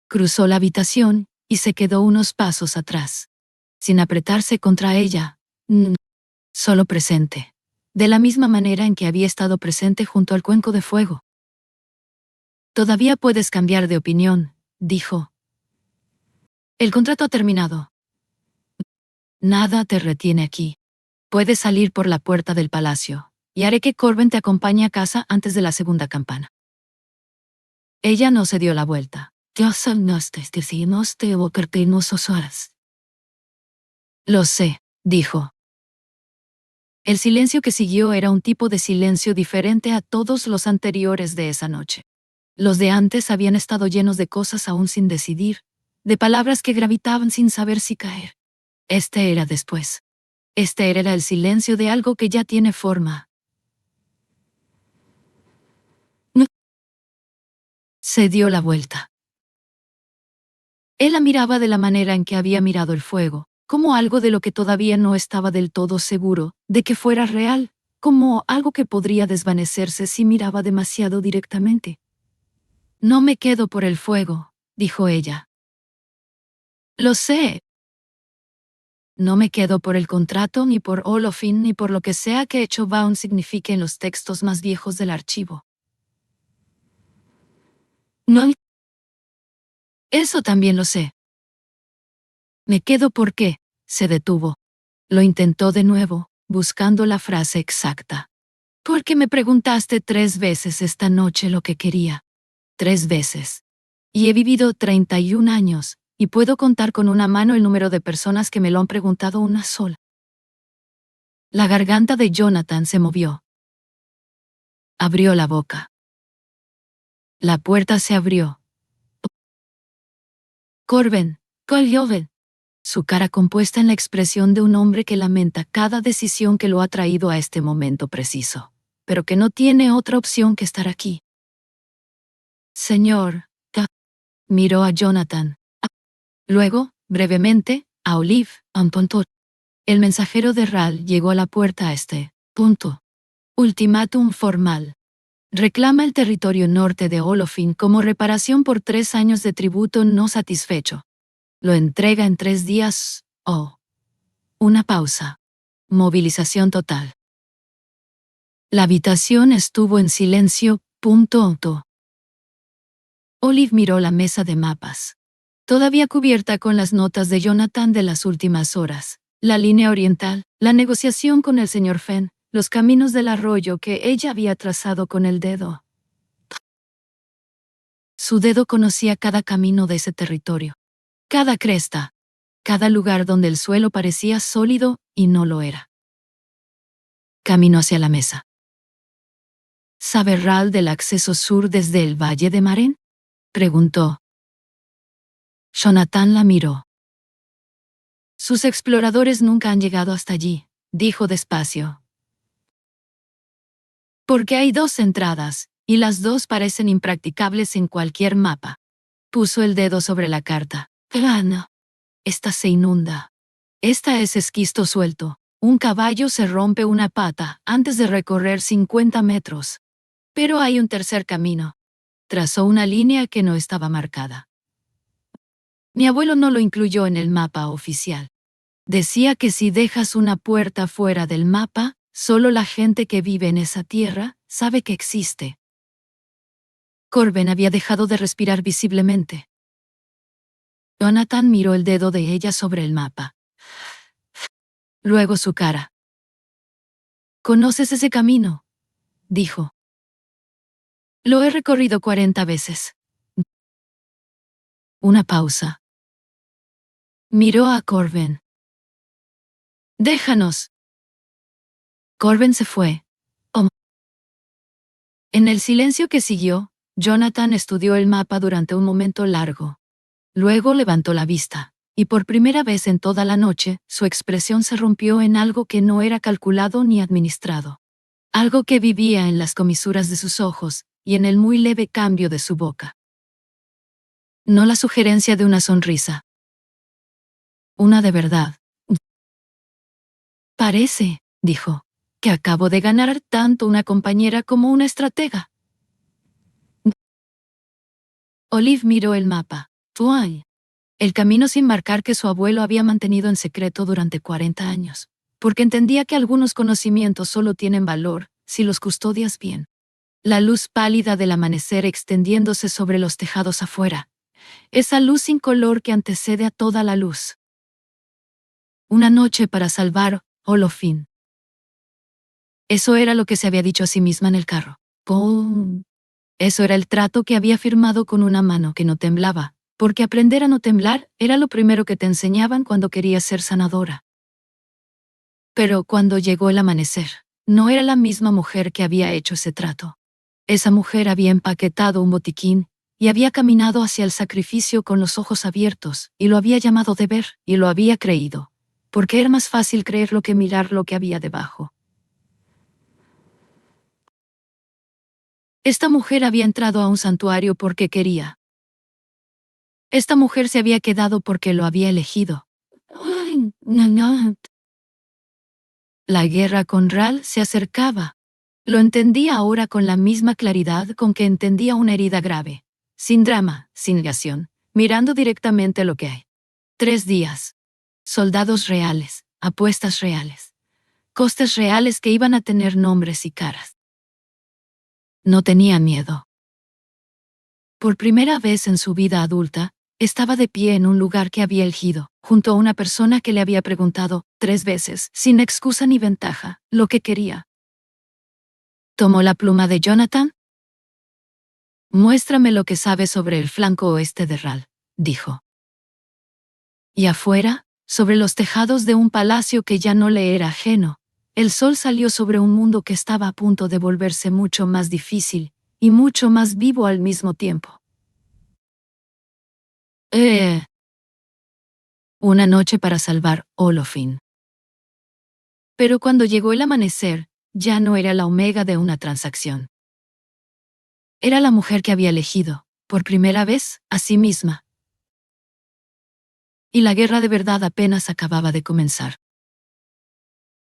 Cruzó la habitación y se quedó unos pasos atrás. Sin apretarse contra ella. Solo presente. De la misma manera en que había estado presente junto al cuenco de fuego. Todavía puedes cambiar de opinión, dijo. El contrato ha terminado. Nada te retiene aquí. Puedes salir por la puerta del palacio, y haré que Corben te acompañe a casa antes de la segunda campana. Ella no se dio la vuelta. Lo sé, dijo. El silencio que siguió era un tipo de silencio diferente a todos los anteriores de esa noche. Los de antes habían estado llenos de cosas aún sin decidir, de palabras que gravitaban sin saber si caer. Este era después. Este era el silencio de algo que ya tiene forma. Se dio la vuelta. Él la miraba de la manera en que había mirado el fuego, como algo de lo que todavía no estaba del todo seguro de que fuera real, como algo que podría desvanecerse si miraba demasiado directamente. No me quedo por el fuego, dijo ella. Lo sé. No me quedo por el contrato ni por Olofin ni por lo que sea que hecho Vaughn signifique en los textos más viejos del archivo. No. Eso también lo sé. Me quedo porque, se detuvo. Lo intentó de nuevo, buscando la frase exacta. Porque me preguntaste 3 veces esta noche lo que quería. 3 veces. Y he vivido 31 años, y puedo contar con una mano el número de personas que me lo han preguntado una sola. La garganta de Jonathan se movió. Abrió la boca. La puerta se abrió. Corben, Coljoven. Su cara compuesta en la expresión de un hombre que lamenta cada decisión que lo ha traído a este momento preciso, pero que no tiene otra opción que estar aquí. Señor, miró a Jonathan. Luego, brevemente, a Olive, punto. El mensajero de Ral llegó a la puerta a este punto. Ultimátum formal. Reclama el territorio norte de Olofin como reparación por 3 años de tributo no satisfecho. Lo entrega en 3 días, o... Una pausa. Movilización total. La habitación estuvo en silencio, punto. Olive miró la mesa de mapas. Todavía cubierta con las notas de Jonathan de las últimas horas. La línea oriental, la negociación con el señor Fenn, los caminos del arroyo que ella había trazado con el dedo. Su dedo conocía cada camino de ese territorio. Cada cresta. Cada lugar donde el suelo parecía sólido y no lo era. Caminó hacia la mesa. ¿Sabe Ral del acceso sur desde el Valle de Maren? Preguntó. Jonathan la miró. Sus exploradores nunca han llegado hasta allí, dijo despacio. Porque hay 2 entradas, y las 2 parecen impracticables en cualquier mapa. Puso el dedo sobre la carta. No. Esta se inunda. Esta es esquisto suelto. Un caballo se rompe una pata antes de recorrer 50 metros. Pero hay un tercer camino. Trazó una línea que no estaba marcada. Mi abuelo no lo incluyó en el mapa oficial. Decía que si dejas una puerta fuera del mapa, solo la gente que vive en esa tierra sabe que existe. Corben había dejado de respirar visiblemente. Jonathan miró el dedo de ella sobre el mapa. Luego su cara. ¿Conoces ese camino?, dijo. Lo he recorrido 40 veces. Una pausa. Miró a Corben. Déjanos. Corben se fue. En el silencio que siguió, Jonathan estudió el mapa durante un momento largo. Luego levantó la vista, y por primera vez en toda la noche, su expresión se rompió en algo que no era calculado ni administrado. Algo que vivía en las comisuras de sus ojos, y en el muy leve cambio de su boca. No la sugerencia de una sonrisa. Una de verdad. Parece, dijo, que acabo de ganar tanto una compañera como una estratega. Olive miró el mapa. ¡Tuay! El camino sin marcar que su abuelo había mantenido en secreto durante 40 años, porque entendía que algunos conocimientos solo tienen valor si los custodias bien. La luz pálida del amanecer extendiéndose sobre los tejados afuera. Esa luz sin color que antecede a toda la luz. Una noche para salvar Olofin. Eso era lo que se había dicho a sí misma en el carro. ¡Pum! Eso era el trato que había firmado con una mano que no temblaba, porque aprender a no temblar era lo primero que te enseñaban cuando querías ser sanadora. Pero cuando llegó el amanecer, no era la misma mujer que había hecho ese trato. Esa mujer había empaquetado un botiquín y había caminado hacia el sacrificio con los ojos abiertos, y lo había llamado deber, y lo había creído, porque era más fácil creerlo que mirar lo que había debajo. Esta mujer había entrado a un santuario porque quería. Esta mujer se había quedado porque lo había elegido. La guerra con Ral se acercaba. Lo entendía ahora con la misma claridad con que entendía una herida grave. Sin drama, sin negación, mirando directamente lo que hay. 3 días. Soldados reales, apuestas reales. Costes reales que iban a tener nombres y caras. No tenía miedo. Por primera vez en su vida adulta, estaba de pie en un lugar que había elegido, junto a una persona que le había preguntado 3 veces, sin excusa ni ventaja, lo que quería. ¿Tomó la pluma de Jonathan? Muéstrame lo que sabes sobre el flanco oeste de Ral, dijo. Y afuera, sobre los tejados de un palacio que ya no le era ajeno, el sol salió sobre un mundo que estaba a punto de volverse mucho más difícil, y mucho más vivo al mismo tiempo. Una noche para salvar Olofin. Pero cuando llegó el amanecer, ya no era la omega de una transacción. Era la mujer que había elegido, por primera vez, a sí misma. Y la guerra de verdad apenas acababa de comenzar.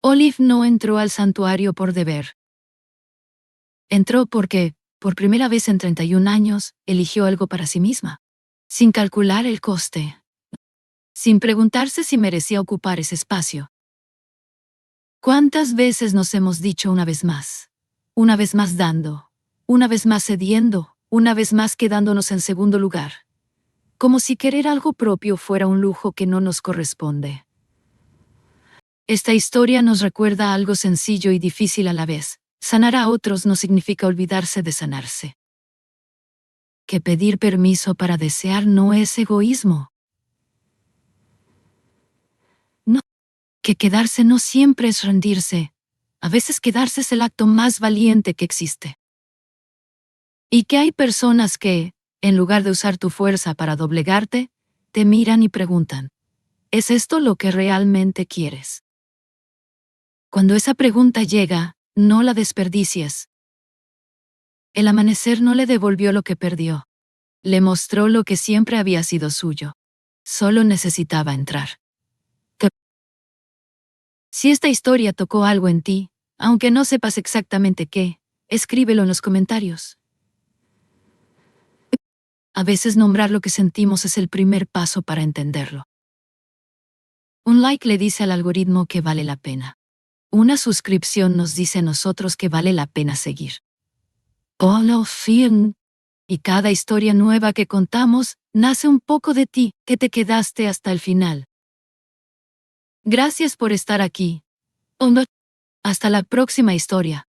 Olive no entró al santuario por deber. Entró porque, por primera vez en 31 años, eligió algo para sí misma. Sin calcular el coste. Sin preguntarse si merecía ocupar ese espacio. ¿Cuántas veces nos hemos dicho una vez más? Una vez más dando. Una vez más cediendo. Una vez más quedándonos en segundo lugar. Como si querer algo propio fuera un lujo que no nos corresponde. Esta historia nos recuerda algo sencillo y difícil a la vez. Sanar a otros no significa olvidarse de sanarse. Que pedir permiso para desear no es egoísmo. No. Que quedarse no siempre es rendirse. A veces quedarse es el acto más valiente que existe. Y que hay personas que, en lugar de usar tu fuerza para doblegarte, te miran y preguntan, ¿es esto lo que realmente quieres? Cuando esa pregunta llega, no la desperdicies. El amanecer no le devolvió lo que perdió. Le mostró lo que siempre había sido suyo. Solo necesitaba entrar. Si esta historia tocó algo en ti, aunque no sepas exactamente qué, escríbelo en los comentarios. A veces nombrar lo que sentimos es el primer paso para entenderlo. Un like le dice al algoritmo que vale la pena. Una suscripción nos dice a nosotros que vale la pena seguir. Hola, fin. Y cada historia nueva que contamos, nace un poco de ti, que te quedaste hasta el final. Gracias por estar aquí. Hasta la próxima historia.